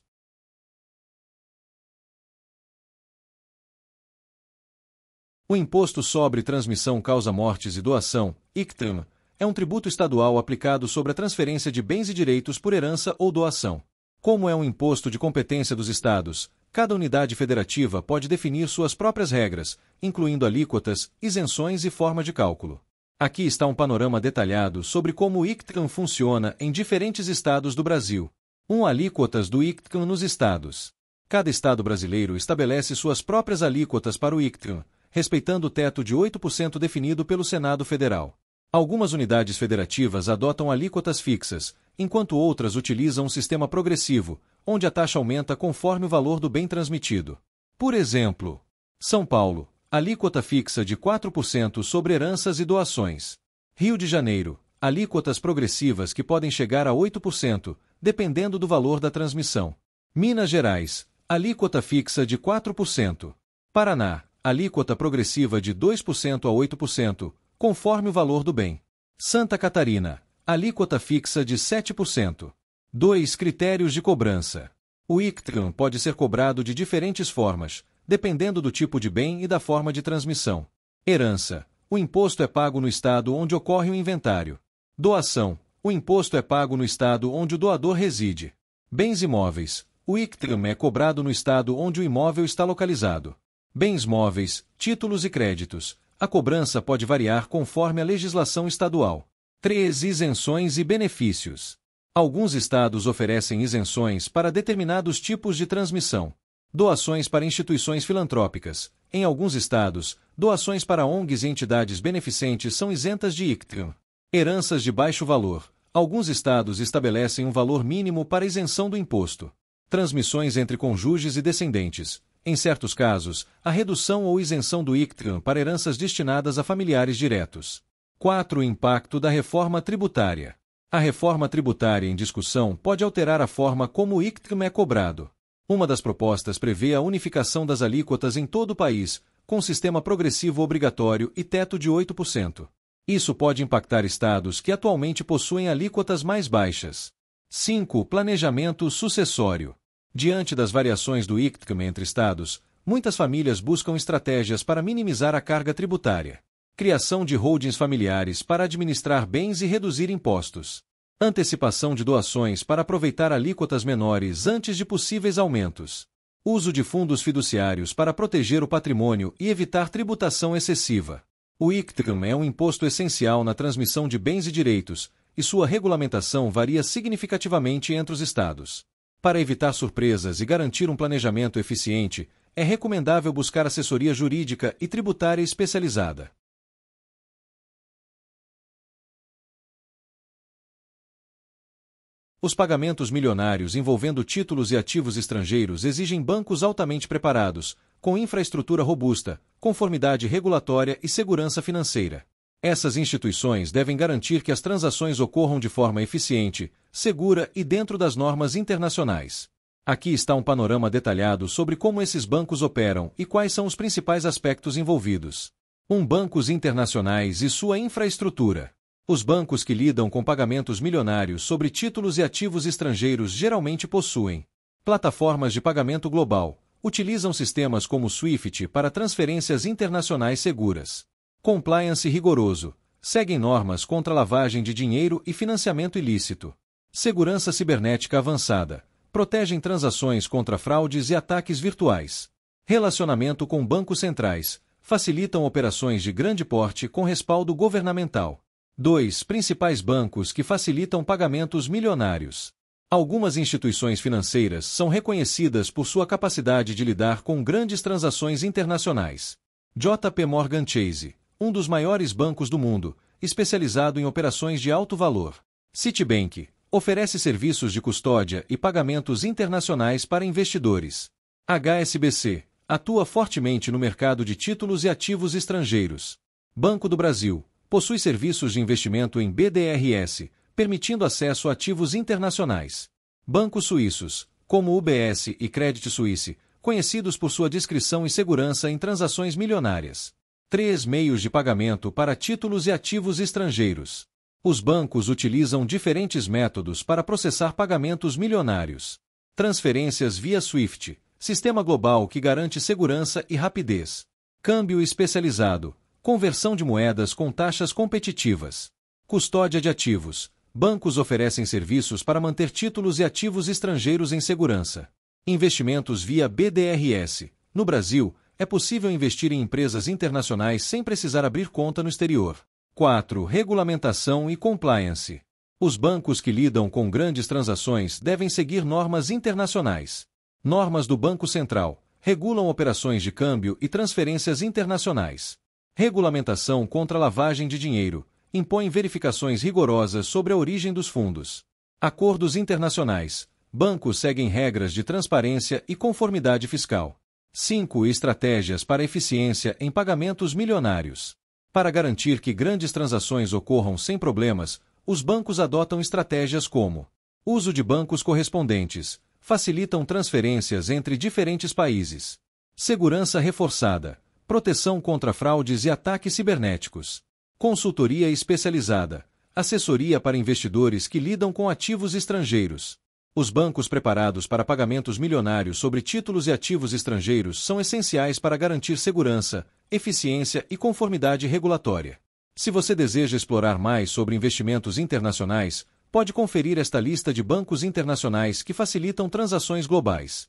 O Imposto sobre Transmissão Causa-Mortes e Doação, ICTM, é um tributo estadual aplicado sobre a transferência de bens e direitos por herança ou doação. Como é um imposto de competência dos estados, cada unidade federativa pode definir suas próprias regras, incluindo alíquotas, isenções e forma de cálculo. Aqui está um panorama detalhado sobre como o ICTM funciona em diferentes estados do Brasil. 1. Alíquotas do ICTM nos estados. Cada estado brasileiro estabelece suas próprias alíquotas para o ICTM, respeitando o teto de 8% definido pelo Senado Federal. Algumas unidades federativas adotam alíquotas fixas, enquanto outras utilizam um sistema progressivo, onde a taxa aumenta conforme o valor do bem transmitido. Por exemplo, São Paulo, alíquota fixa de 4% sobre heranças e doações. Rio de Janeiro, alíquotas progressivas que podem chegar a 8%, dependendo do valor da transmissão. Minas Gerais, alíquota fixa de 4%. Paraná, alíquota progressiva de 2% a 8%, conforme o valor do bem. Santa Catarina, alíquota fixa de 7%. 2. Critérios de cobrança. O ICTM pode ser cobrado de diferentes formas, dependendo do tipo de bem e da forma de transmissão. Herança. O imposto é pago no estado onde ocorre o inventário. Doação. O imposto é pago no estado onde o doador reside. Bens imóveis. O ICTM é cobrado no estado onde o imóvel está localizado. Bens móveis, títulos e créditos. A cobrança pode variar conforme a legislação estadual. 3. Isenções e benefícios. Alguns estados oferecem isenções para determinados tipos de transmissão. Doações para instituições filantrópicas. Em alguns estados, doações para ONGs e entidades beneficentes são isentas de ICTM. Heranças de baixo valor. Alguns estados estabelecem um valor mínimo para isenção do imposto. Transmissões entre cônjuges e descendentes. Em certos casos, a redução ou isenção do ICTM para heranças destinadas a familiares diretos. 4. O impacto da reforma tributária. A reforma tributária em discussão pode alterar a forma como o ICTM é cobrado. Uma das propostas prevê a unificação das alíquotas em todo o país, com sistema progressivo obrigatório e teto de 8%. Isso pode impactar estados que atualmente possuem alíquotas mais baixas. 5. Planejamento sucessório. Diante das variações do ICTM entre estados, muitas famílias buscam estratégias para minimizar a carga tributária. Criação de holdings familiares para administrar bens e reduzir impostos. Antecipação de doações para aproveitar alíquotas menores antes de possíveis aumentos. Uso de fundos fiduciários para proteger o patrimônio e evitar tributação excessiva. O ICTM é um imposto essencial na transmissão de bens e direitos, e sua regulamentação varia significativamente entre os estados. Para evitar surpresas e garantir um planejamento eficiente, é recomendável buscar assessoria jurídica e tributária especializada. Os pagamentos milionários envolvendo títulos e ativos estrangeiros exigem bancos altamente preparados, com infraestrutura robusta, conformidade regulatória e segurança financeira. Essas instituições devem garantir que as transações ocorram de forma eficiente, segura e dentro das normas internacionais. Aqui está um panorama detalhado sobre como esses bancos operam e quais são os principais aspectos envolvidos. Bancos internacionais e sua infraestrutura. Os bancos que lidam com pagamentos milionários sobre títulos e ativos estrangeiros geralmente possuem plataformas de pagamento global, utilizam sistemas como SWIFT para transferências internacionais seguras, compliance rigoroso, seguem normas contra lavagem de dinheiro e financiamento ilícito, segurança cibernética avançada, protegem transações contra fraudes e ataques virtuais, relacionamento com bancos centrais, facilitam operações de grande porte com respaldo governamental. 2. Principais bancos que facilitam pagamentos milionários. Algumas instituições financeiras são reconhecidas por sua capacidade de lidar com grandes transações internacionais. JP Morgan Chase, um dos maiores bancos do mundo, especializado em operações de alto valor. Citibank, oferece serviços de custódia e pagamentos internacionais para investidores. HSBC, atua fortemente no mercado de títulos e ativos estrangeiros. Banco do Brasil, possui serviços de investimento em BDRS, permitindo acesso a ativos internacionais. Bancos suíços, como UBS e Credit Suisse, conhecidos por sua discrição e segurança em transações milionárias. 3. Meios de pagamento para títulos e ativos estrangeiros. Os bancos utilizam diferentes métodos para processar pagamentos milionários. Transferências via SWIFT, sistema global que garante segurança e rapidez. Câmbio especializado, conversão de moedas com taxas competitivas. Custódia de ativos. Bancos oferecem serviços para manter títulos e ativos estrangeiros em segurança. Investimentos via BDRS. No Brasil, é possível investir em empresas internacionais sem precisar abrir conta no exterior. 4. Regulamentação e compliance. Os bancos que lidam com grandes transações devem seguir normas internacionais. Normas do Banco Central regulam operações de câmbio e transferências internacionais. Regulamentação contra lavagem de dinheiro impõe verificações rigorosas sobre a origem dos fundos. Acordos internacionais. Bancos seguem regras de transparência e conformidade fiscal. 5. Estratégias para eficiência em pagamentos milionários. Para garantir que grandes transações ocorram sem problemas, os bancos adotam estratégias como uso de bancos correspondentes, facilitam transferências entre diferentes países. Segurança reforçada. Proteção contra fraudes e ataques cibernéticos. Consultoria especializada. Assessoria para investidores que lidam com ativos estrangeiros. Os bancos preparados para pagamentos milionários sobre títulos e ativos estrangeiros são essenciais para garantir segurança, eficiência e conformidade regulatória. Se você deseja explorar mais sobre investimentos internacionais, pode conferir esta lista de bancos internacionais que facilitam transações globais.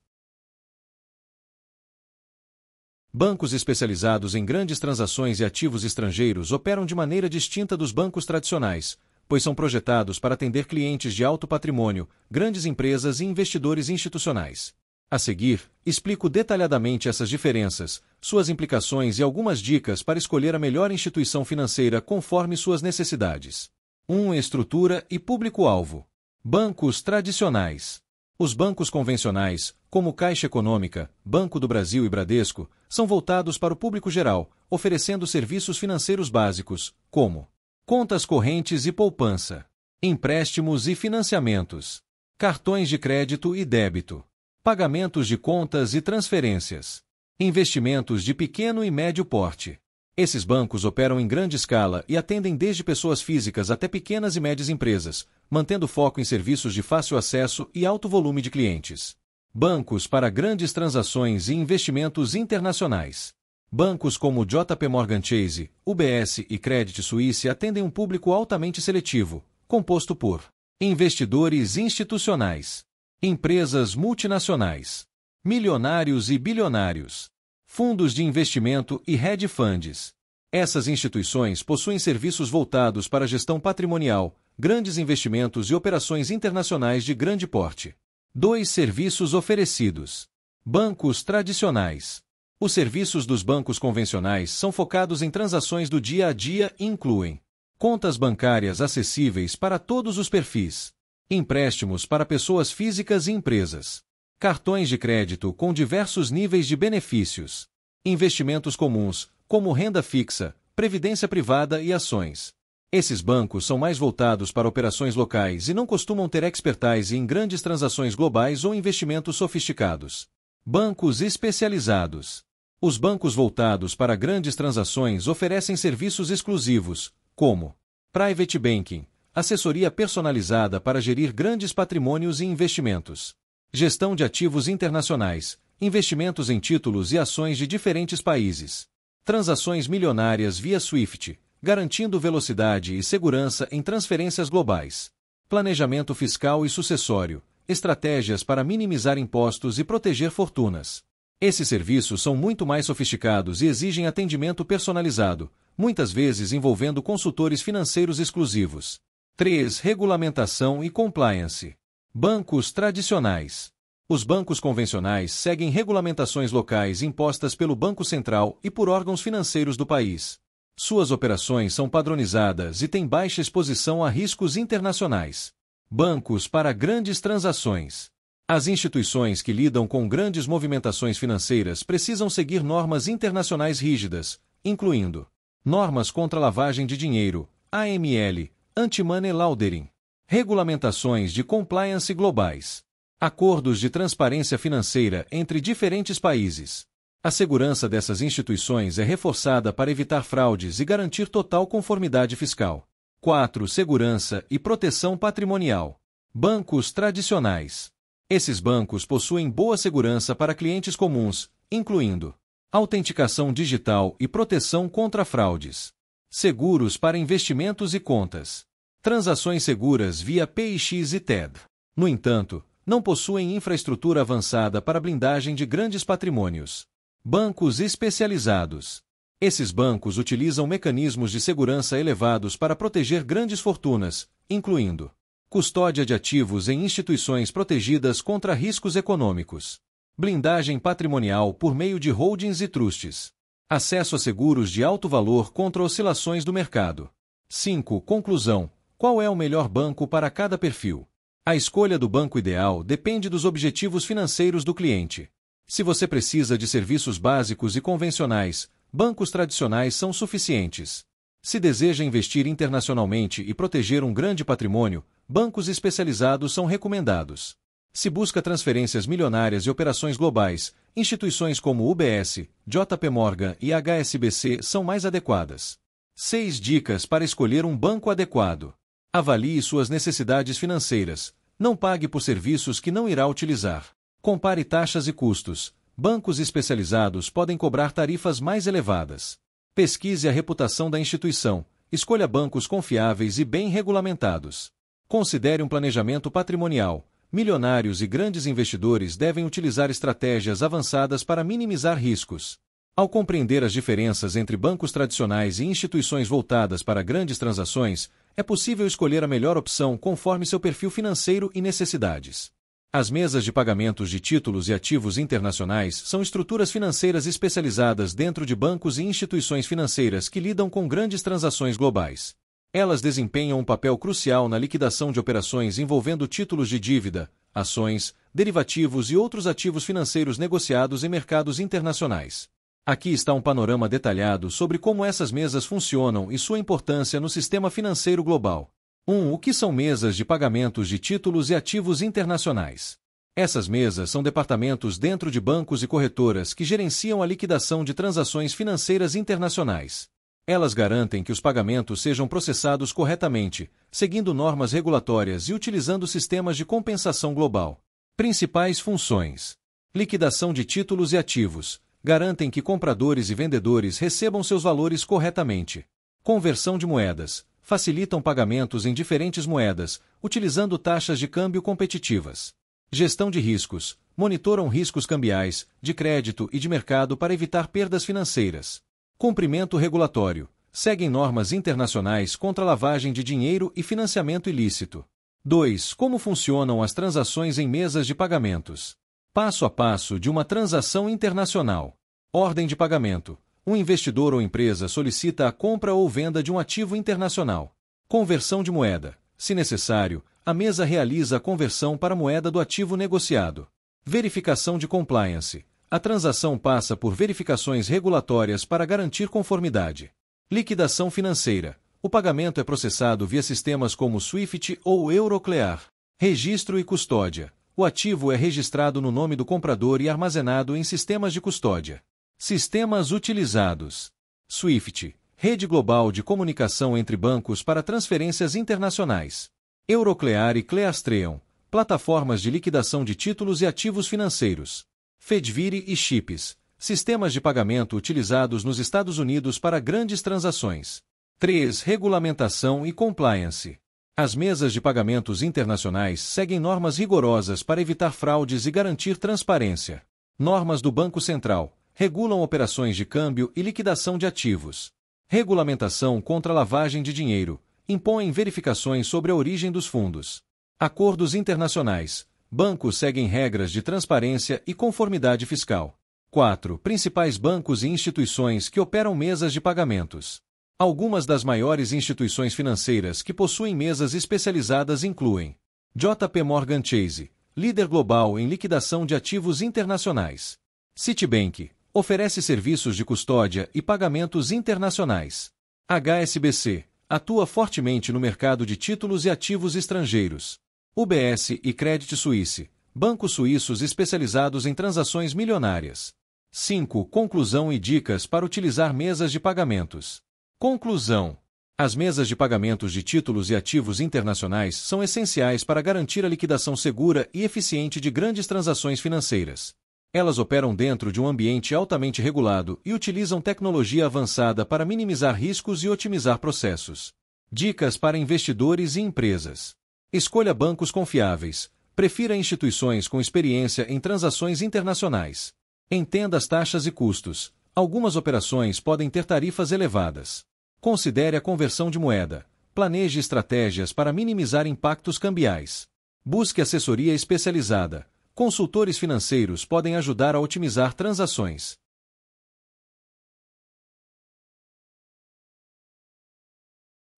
Bancos especializados em grandes transações e ativos estrangeiros operam de maneira distinta dos bancos tradicionais, pois são projetados para atender clientes de alto patrimônio, grandes empresas e investidores institucionais. A seguir, explico detalhadamente essas diferenças, suas implicações e algumas dicas para escolher a melhor instituição financeira conforme suas necessidades. 1. Estrutura e público-alvo. Bancos tradicionais. Os bancos convencionais, como Caixa Econômica, Banco do Brasil e Bradesco, são voltados para o público geral, oferecendo serviços financeiros básicos, como contas correntes e poupança, empréstimos e financiamentos, cartões de crédito e débito, pagamentos de contas e transferências, investimentos de pequeno e médio porte. Esses bancos operam em grande escala e atendem desde pessoas físicas até pequenas e médias empresas, mantendo foco em serviços de fácil acesso e alto volume de clientes. Bancos para grandes transações e investimentos internacionais. Bancos como JP Morgan Chase, UBS e Credit Suisse atendem um público altamente seletivo, composto por investidores institucionais, empresas multinacionais, milionários e bilionários, fundos de investimento e hedge funds. Essas instituições possuem serviços voltados para gestão patrimonial, grandes investimentos e operações internacionais de grande porte. 2. Serviços oferecidos. Bancos tradicionais. Os serviços dos bancos convencionais são focados em transações do dia a dia e incluem contas bancárias acessíveis para todos os perfis, empréstimos para pessoas físicas e empresas, cartões de crédito com diversos níveis de benefícios, investimentos comuns, como renda fixa, previdência privada e ações. Esses bancos são mais voltados para operações locais e não costumam ter expertise em grandes transações globais ou investimentos sofisticados. Bancos especializados. Os bancos voltados para grandes transações oferecem serviços exclusivos, como Private Banking, assessoria personalizada para gerir grandes patrimônios e investimentos, gestão de ativos internacionais, investimentos em títulos e ações de diferentes países, transações milionárias via SWIFT, garantindo velocidade e segurança em transferências globais, planejamento fiscal e sucessório, estratégias para minimizar impostos e proteger fortunas. Esses serviços são muito mais sofisticados e exigem atendimento personalizado, muitas vezes envolvendo consultores financeiros exclusivos. 3. Regulamentação e compliance. Bancos tradicionais. Os bancos convencionais seguem regulamentações locais impostas pelo Banco Central e por órgãos financeiros do país. Suas operações são padronizadas e têm baixa exposição a riscos internacionais. Bancos para grandes transações. As instituições que lidam com grandes movimentações financeiras precisam seguir normas internacionais rígidas, incluindo normas contra lavagem de dinheiro, AML, anti-money laundering, regulamentações de compliance globais, acordos de transparência financeira entre diferentes países. A segurança dessas instituições é reforçada para evitar fraudes e garantir total conformidade fiscal. 4. Segurança e proteção patrimonial. Bancos tradicionais. Esses bancos possuem boa segurança para clientes comuns, incluindo autenticação digital e proteção contra fraudes, seguros para investimentos e contas, transações seguras via PIX e TED. No entanto, não possuem infraestrutura avançada para blindagem de grandes patrimônios. Bancos especializados. Esses bancos utilizam mecanismos de segurança elevados para proteger grandes fortunas, incluindo custódia de ativos em instituições protegidas contra riscos econômicos, blindagem patrimonial por meio de holdings e trusts, acesso a seguros de alto valor contra oscilações do mercado. 5. Conclusão. Qual é o melhor banco para cada perfil? A escolha do banco ideal depende dos objetivos financeiros do cliente. Se você precisa de serviços básicos e convencionais, bancos tradicionais são suficientes. Se deseja investir internacionalmente e proteger um grande patrimônio, bancos especializados são recomendados. Se busca transferências milionárias e operações globais, instituições como UBS, JP Morgan e HSBC são mais adequadas. 6 dicas para escolher um banco adequado. Avalie suas necessidades financeiras. Não pague por serviços que não irá utilizar. Compare taxas e custos. Bancos especializados podem cobrar tarifas mais elevadas. Pesquise a reputação da instituição. Escolha bancos confiáveis e bem regulamentados. Considere um planejamento patrimonial. Milionários e grandes investidores devem utilizar estratégias avançadas para minimizar riscos. Ao compreender as diferenças entre bancos tradicionais e instituições voltadas para grandes transações, é possível escolher a melhor opção conforme seu perfil financeiro e necessidades. As mesas de pagamentos de títulos e ativos internacionais são estruturas financeiras especializadas dentro de bancos e instituições financeiras que lidam com grandes transações globais. Elas desempenham um papel crucial na liquidação de operações envolvendo títulos de dívida, ações, derivativos e outros ativos financeiros negociados em mercados internacionais. Aqui está um panorama detalhado sobre como essas mesas funcionam e sua importância no sistema financeiro global. 1. O que são mesas de pagamentos de títulos e ativos internacionais? Essas mesas são departamentos dentro de bancos e corretoras que gerenciam a liquidação de transações financeiras internacionais. Elas garantem que os pagamentos sejam processados corretamente, seguindo normas regulatórias e utilizando sistemas de compensação global. Principais funções: liquidação de títulos e ativos. Garantem que compradores e vendedores recebam seus valores corretamente. Conversão de moedas. Facilitam pagamentos em diferentes moedas, utilizando taxas de câmbio competitivas. Gestão de riscos. Monitoram riscos cambiais, de crédito e de mercado para evitar perdas financeiras. Cumprimento regulatório. Seguem normas internacionais contra lavagem de dinheiro e financiamento ilícito. 2. Como funcionam as transações em mesas de pagamentos? Passo a passo de uma transação internacional. Ordem de pagamento. Um investidor ou empresa solicita a compra ou venda de um ativo internacional. Conversão de moeda. Se necessário, a mesa realiza a conversão para a moeda do ativo negociado. Verificação de compliance. A transação passa por verificações regulatórias para garantir conformidade. Liquidação financeira. O pagamento é processado via sistemas como SWIFT ou Euroclear. Registro e custódia. O ativo é registrado no nome do comprador e armazenado em sistemas de custódia. Sistemas utilizados. SWIFT, rede global de comunicação entre bancos para transferências internacionais. Euroclear e Clearstream, plataformas de liquidação de títulos e ativos financeiros. Fedvire e Chips, sistemas de pagamento utilizados nos Estados Unidos para grandes transações. 3. Regulamentação e compliance. As mesas de pagamentos internacionais seguem normas rigorosas para evitar fraudes e garantir transparência. Normas do Banco Central regulam operações de câmbio e liquidação de ativos. Regulamentação contra lavagem de dinheiro impõem verificações sobre a origem dos fundos. Acordos internacionais. Bancos seguem regras de transparência e conformidade fiscal. 4. Principais bancos e instituições que operam mesas de pagamentos. Algumas das maiores instituições financeiras que possuem mesas especializadas incluem JP Morgan Chase, líder global em liquidação de ativos internacionais. Citibank, oferece serviços de custódia e pagamentos internacionais. HSBC, atua fortemente no mercado de títulos e ativos estrangeiros. UBS e Credit Suisse, bancos suíços especializados em transações milionárias. 5. Conclusão e dicas para utilizar mesas de pagamentos. Conclusão. As mesas de pagamentos de títulos e ativos internacionais são essenciais para garantir a liquidação segura e eficiente de grandes transações financeiras. Elas operam dentro de um ambiente altamente regulado e utilizam tecnologia avançada para minimizar riscos e otimizar processos. Dicas para investidores e empresas. Escolha bancos confiáveis. Prefira instituições com experiência em transações internacionais. Entenda as taxas e custos. Algumas operações podem ter tarifas elevadas. Considere a conversão de moeda. Planeje estratégias para minimizar impactos cambiais. Busque assessoria especializada. Consultores financeiros podem ajudar a otimizar transações.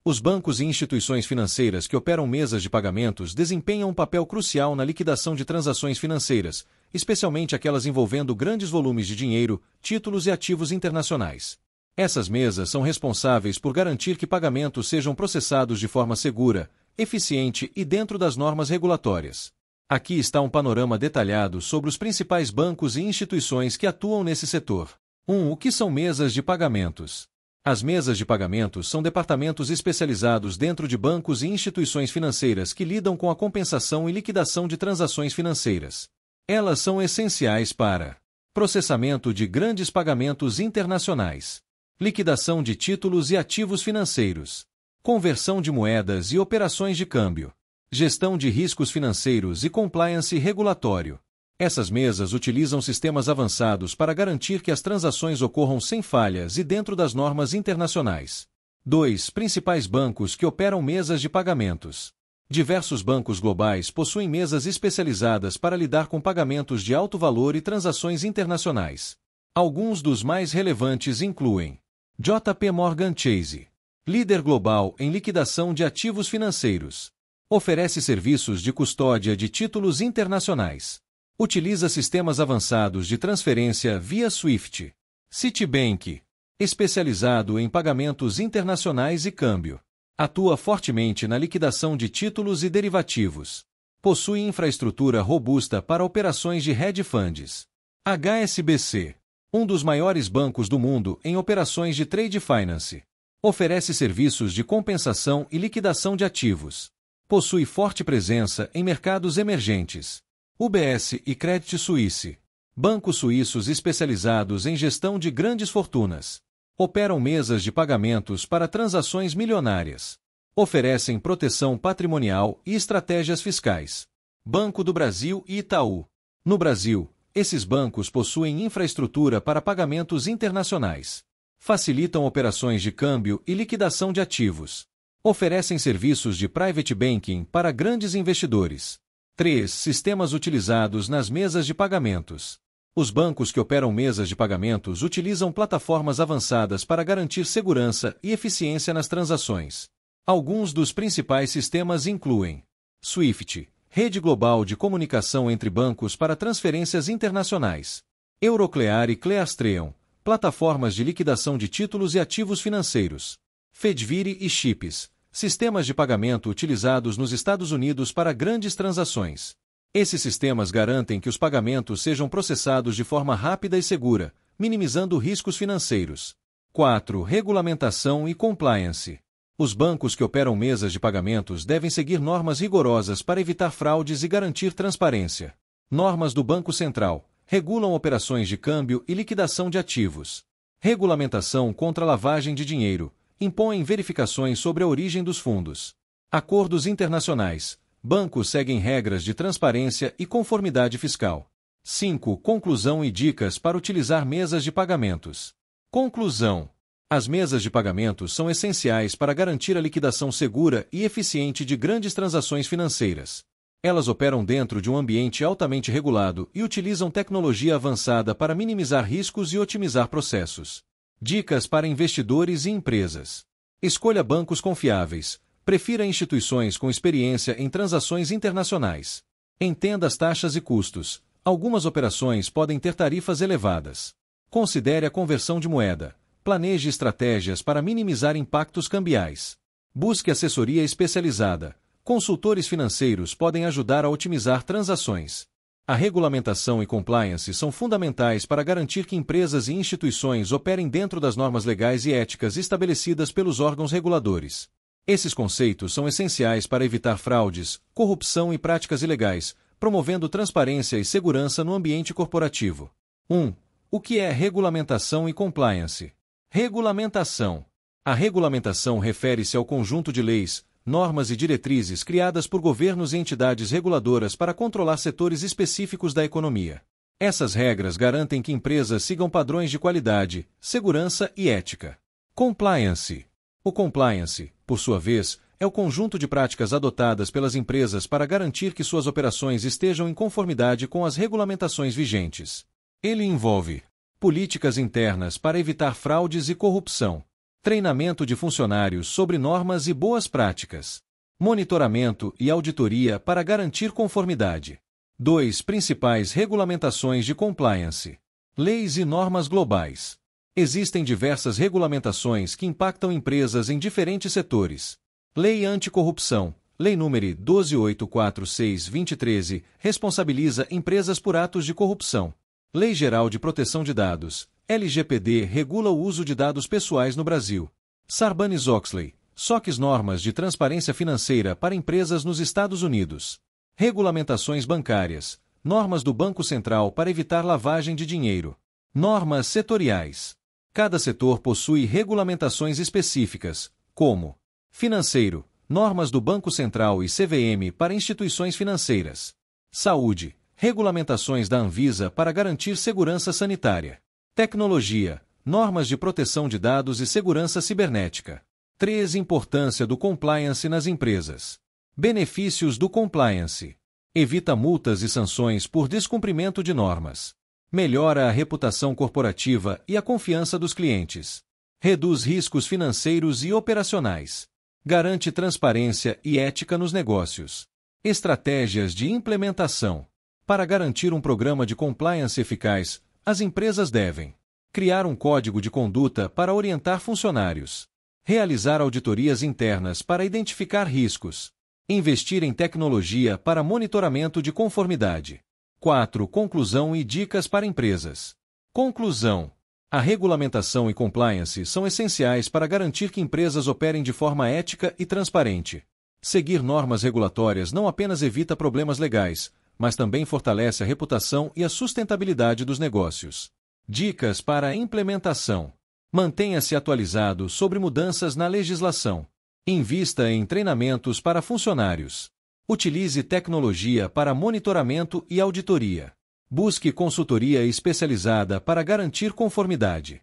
Os bancos e instituições financeiras que operam mesas de pagamentos desempenham um papel crucial na liquidação de transações financeiras, especialmente aquelas envolvendo grandes volumes de dinheiro, títulos e ativos internacionais. Essas mesas são responsáveis por garantir que pagamentos sejam processados de forma segura, eficiente e dentro das normas regulatórias. Aqui está um panorama detalhado sobre os principais bancos e instituições que atuam nesse setor. 1. O que são mesas de pagamentos? As mesas de pagamentos são departamentos especializados dentro de bancos e instituições financeiras que lidam com a compensação e liquidação de transações financeiras. Elas são essenciais para processamento de grandes pagamentos internacionais, liquidação de títulos e ativos financeiros, conversão de moedas e operações de câmbio, gestão de riscos financeiros e compliance regulatório. Essas mesas utilizam sistemas avançados para garantir que as transações ocorram sem falhas e dentro das normas internacionais. 2. Principais bancos que operam mesas de pagamentos. Diversos bancos globais possuem mesas especializadas para lidar com pagamentos de alto valor e transações internacionais. Alguns dos mais relevantes incluem JP Morgan Chase, líder global em liquidação de ativos financeiros. Oferece serviços de custódia de títulos internacionais. Utiliza sistemas avançados de transferência via SWIFT. Citibank, especializado em pagamentos internacionais e câmbio. Atua fortemente na liquidação de títulos e derivativos. Possui infraestrutura robusta para operações de hedge funds. HSBC, um dos maiores bancos do mundo em operações de trade finance. Oferece serviços de compensação e liquidação de ativos. Possui forte presença em mercados emergentes. UBS e Credit Suisse, bancos suíços especializados em gestão de grandes fortunas. Operam mesas de pagamentos para transações milionárias. Oferecem proteção patrimonial e estratégias fiscais. Banco do Brasil e Itaú. No Brasil, esses bancos possuem infraestrutura para pagamentos internacionais. Facilitam operações de câmbio e liquidação de ativos. Oferecem serviços de private banking para grandes investidores. 3. Sistemas utilizados nas mesas de pagamentos. Os bancos que operam mesas de pagamentos utilizam plataformas avançadas para garantir segurança e eficiência nas transações. Alguns dos principais sistemas incluem SWIFT, rede global de comunicação entre bancos para transferências internacionais. Euroclear e Clearstream, plataformas de liquidação de títulos e ativos financeiros. Fedvire e Chips, sistemas de pagamento utilizados nos Estados Unidos para grandes transações. Esses sistemas garantem que os pagamentos sejam processados de forma rápida e segura, minimizando riscos financeiros. 4. Regulamentação e compliance. Os bancos que operam mesas de pagamentos devem seguir normas rigorosas para evitar fraudes e garantir transparência. Normas do Banco Central regulam operações de câmbio e liquidação de ativos. Regulamentação contra a lavagem de dinheiro impõem verificações sobre a origem dos fundos. Acordos internacionais. Bancos seguem regras de transparência e conformidade fiscal. 5. Conclusão e dicas para utilizar mesas de pagamentos. Conclusão. As mesas de pagamentos são essenciais para garantir a liquidação segura e eficiente de grandes transações financeiras. Elas operam dentro de um ambiente altamente regulado e utilizam tecnologia avançada para minimizar riscos e otimizar processos. Dicas para investidores e empresas. Escolha bancos confiáveis. Prefira instituições com experiência em transações internacionais. Entenda as taxas e custos. Algumas operações podem ter tarifas elevadas. Considere a conversão de moeda. Planeje estratégias para minimizar impactos cambiais. Busque assessoria especializada. Consultores financeiros podem ajudar a otimizar transações. A regulamentação e compliance são fundamentais para garantir que empresas e instituições operem dentro das normas legais e éticas estabelecidas pelos órgãos reguladores. Esses conceitos são essenciais para evitar fraudes, corrupção e práticas ilegais, promovendo transparência e segurança no ambiente corporativo. 1. O que é regulamentação e compliance? Regulamentação. A regulamentação refere-se ao conjunto de leis, normas e diretrizes criadas por governos e entidades reguladoras para controlar setores específicos da economia. Essas regras garantem que empresas sigam padrões de qualidade, segurança e ética. Compliance. O compliance, por sua vez, é o conjunto de práticas adotadas pelas empresas para garantir que suas operações estejam em conformidade com as regulamentações vigentes. Ele envolve políticas internas para evitar fraudes e corrupção, treinamento de funcionários sobre normas e boas práticas, monitoramento e auditoria para garantir conformidade. 2. Principais regulamentações de compliance. Leis e normas globais. Existem diversas regulamentações que impactam empresas em diferentes setores. Lei Anticorrupção, Lei nº 12.846/2013, responsabiliza empresas por atos de corrupção. Lei Geral de Proteção de Dados, LGPD, regula o uso de dados pessoais no Brasil. Sarbanes-Oxley, SOX, normas de transparência financeira para empresas nos Estados Unidos. Regulamentações bancárias, normas do Banco Central para evitar lavagem de dinheiro. Normas setoriais. Cada setor possui regulamentações específicas, como financeiro, normas do Banco Central e CVM para instituições financeiras. Saúde, regulamentações da Anvisa para garantir segurança sanitária. Tecnologia, normas de proteção de dados e segurança cibernética. 3. Importância do compliance nas empresas. Benefícios do compliance. Evita multas e sanções por descumprimento de normas. Melhora a reputação corporativa e a confiança dos clientes. Reduz riscos financeiros e operacionais. Garante transparência e ética nos negócios. Estratégias de implementação. Para garantir um programa de compliance eficaz, as empresas devem criar um código de conduta para orientar funcionários, realizar auditorias internas para identificar riscos, investir em tecnologia para monitoramento de conformidade. 4. Conclusão e dicas para empresas. Conclusão. A regulamentação e compliance são essenciais para garantir que empresas operem de forma ética e transparente. Seguir normas regulatórias não apenas evita problemas legais, mas também fortalece a reputação e a sustentabilidade dos negócios. Dicas para a implementação. Mantenha-se atualizado sobre mudanças na legislação. Invista em treinamentos para funcionários. Utilize tecnologia para monitoramento e auditoria. Busque consultoria especializada para garantir conformidade.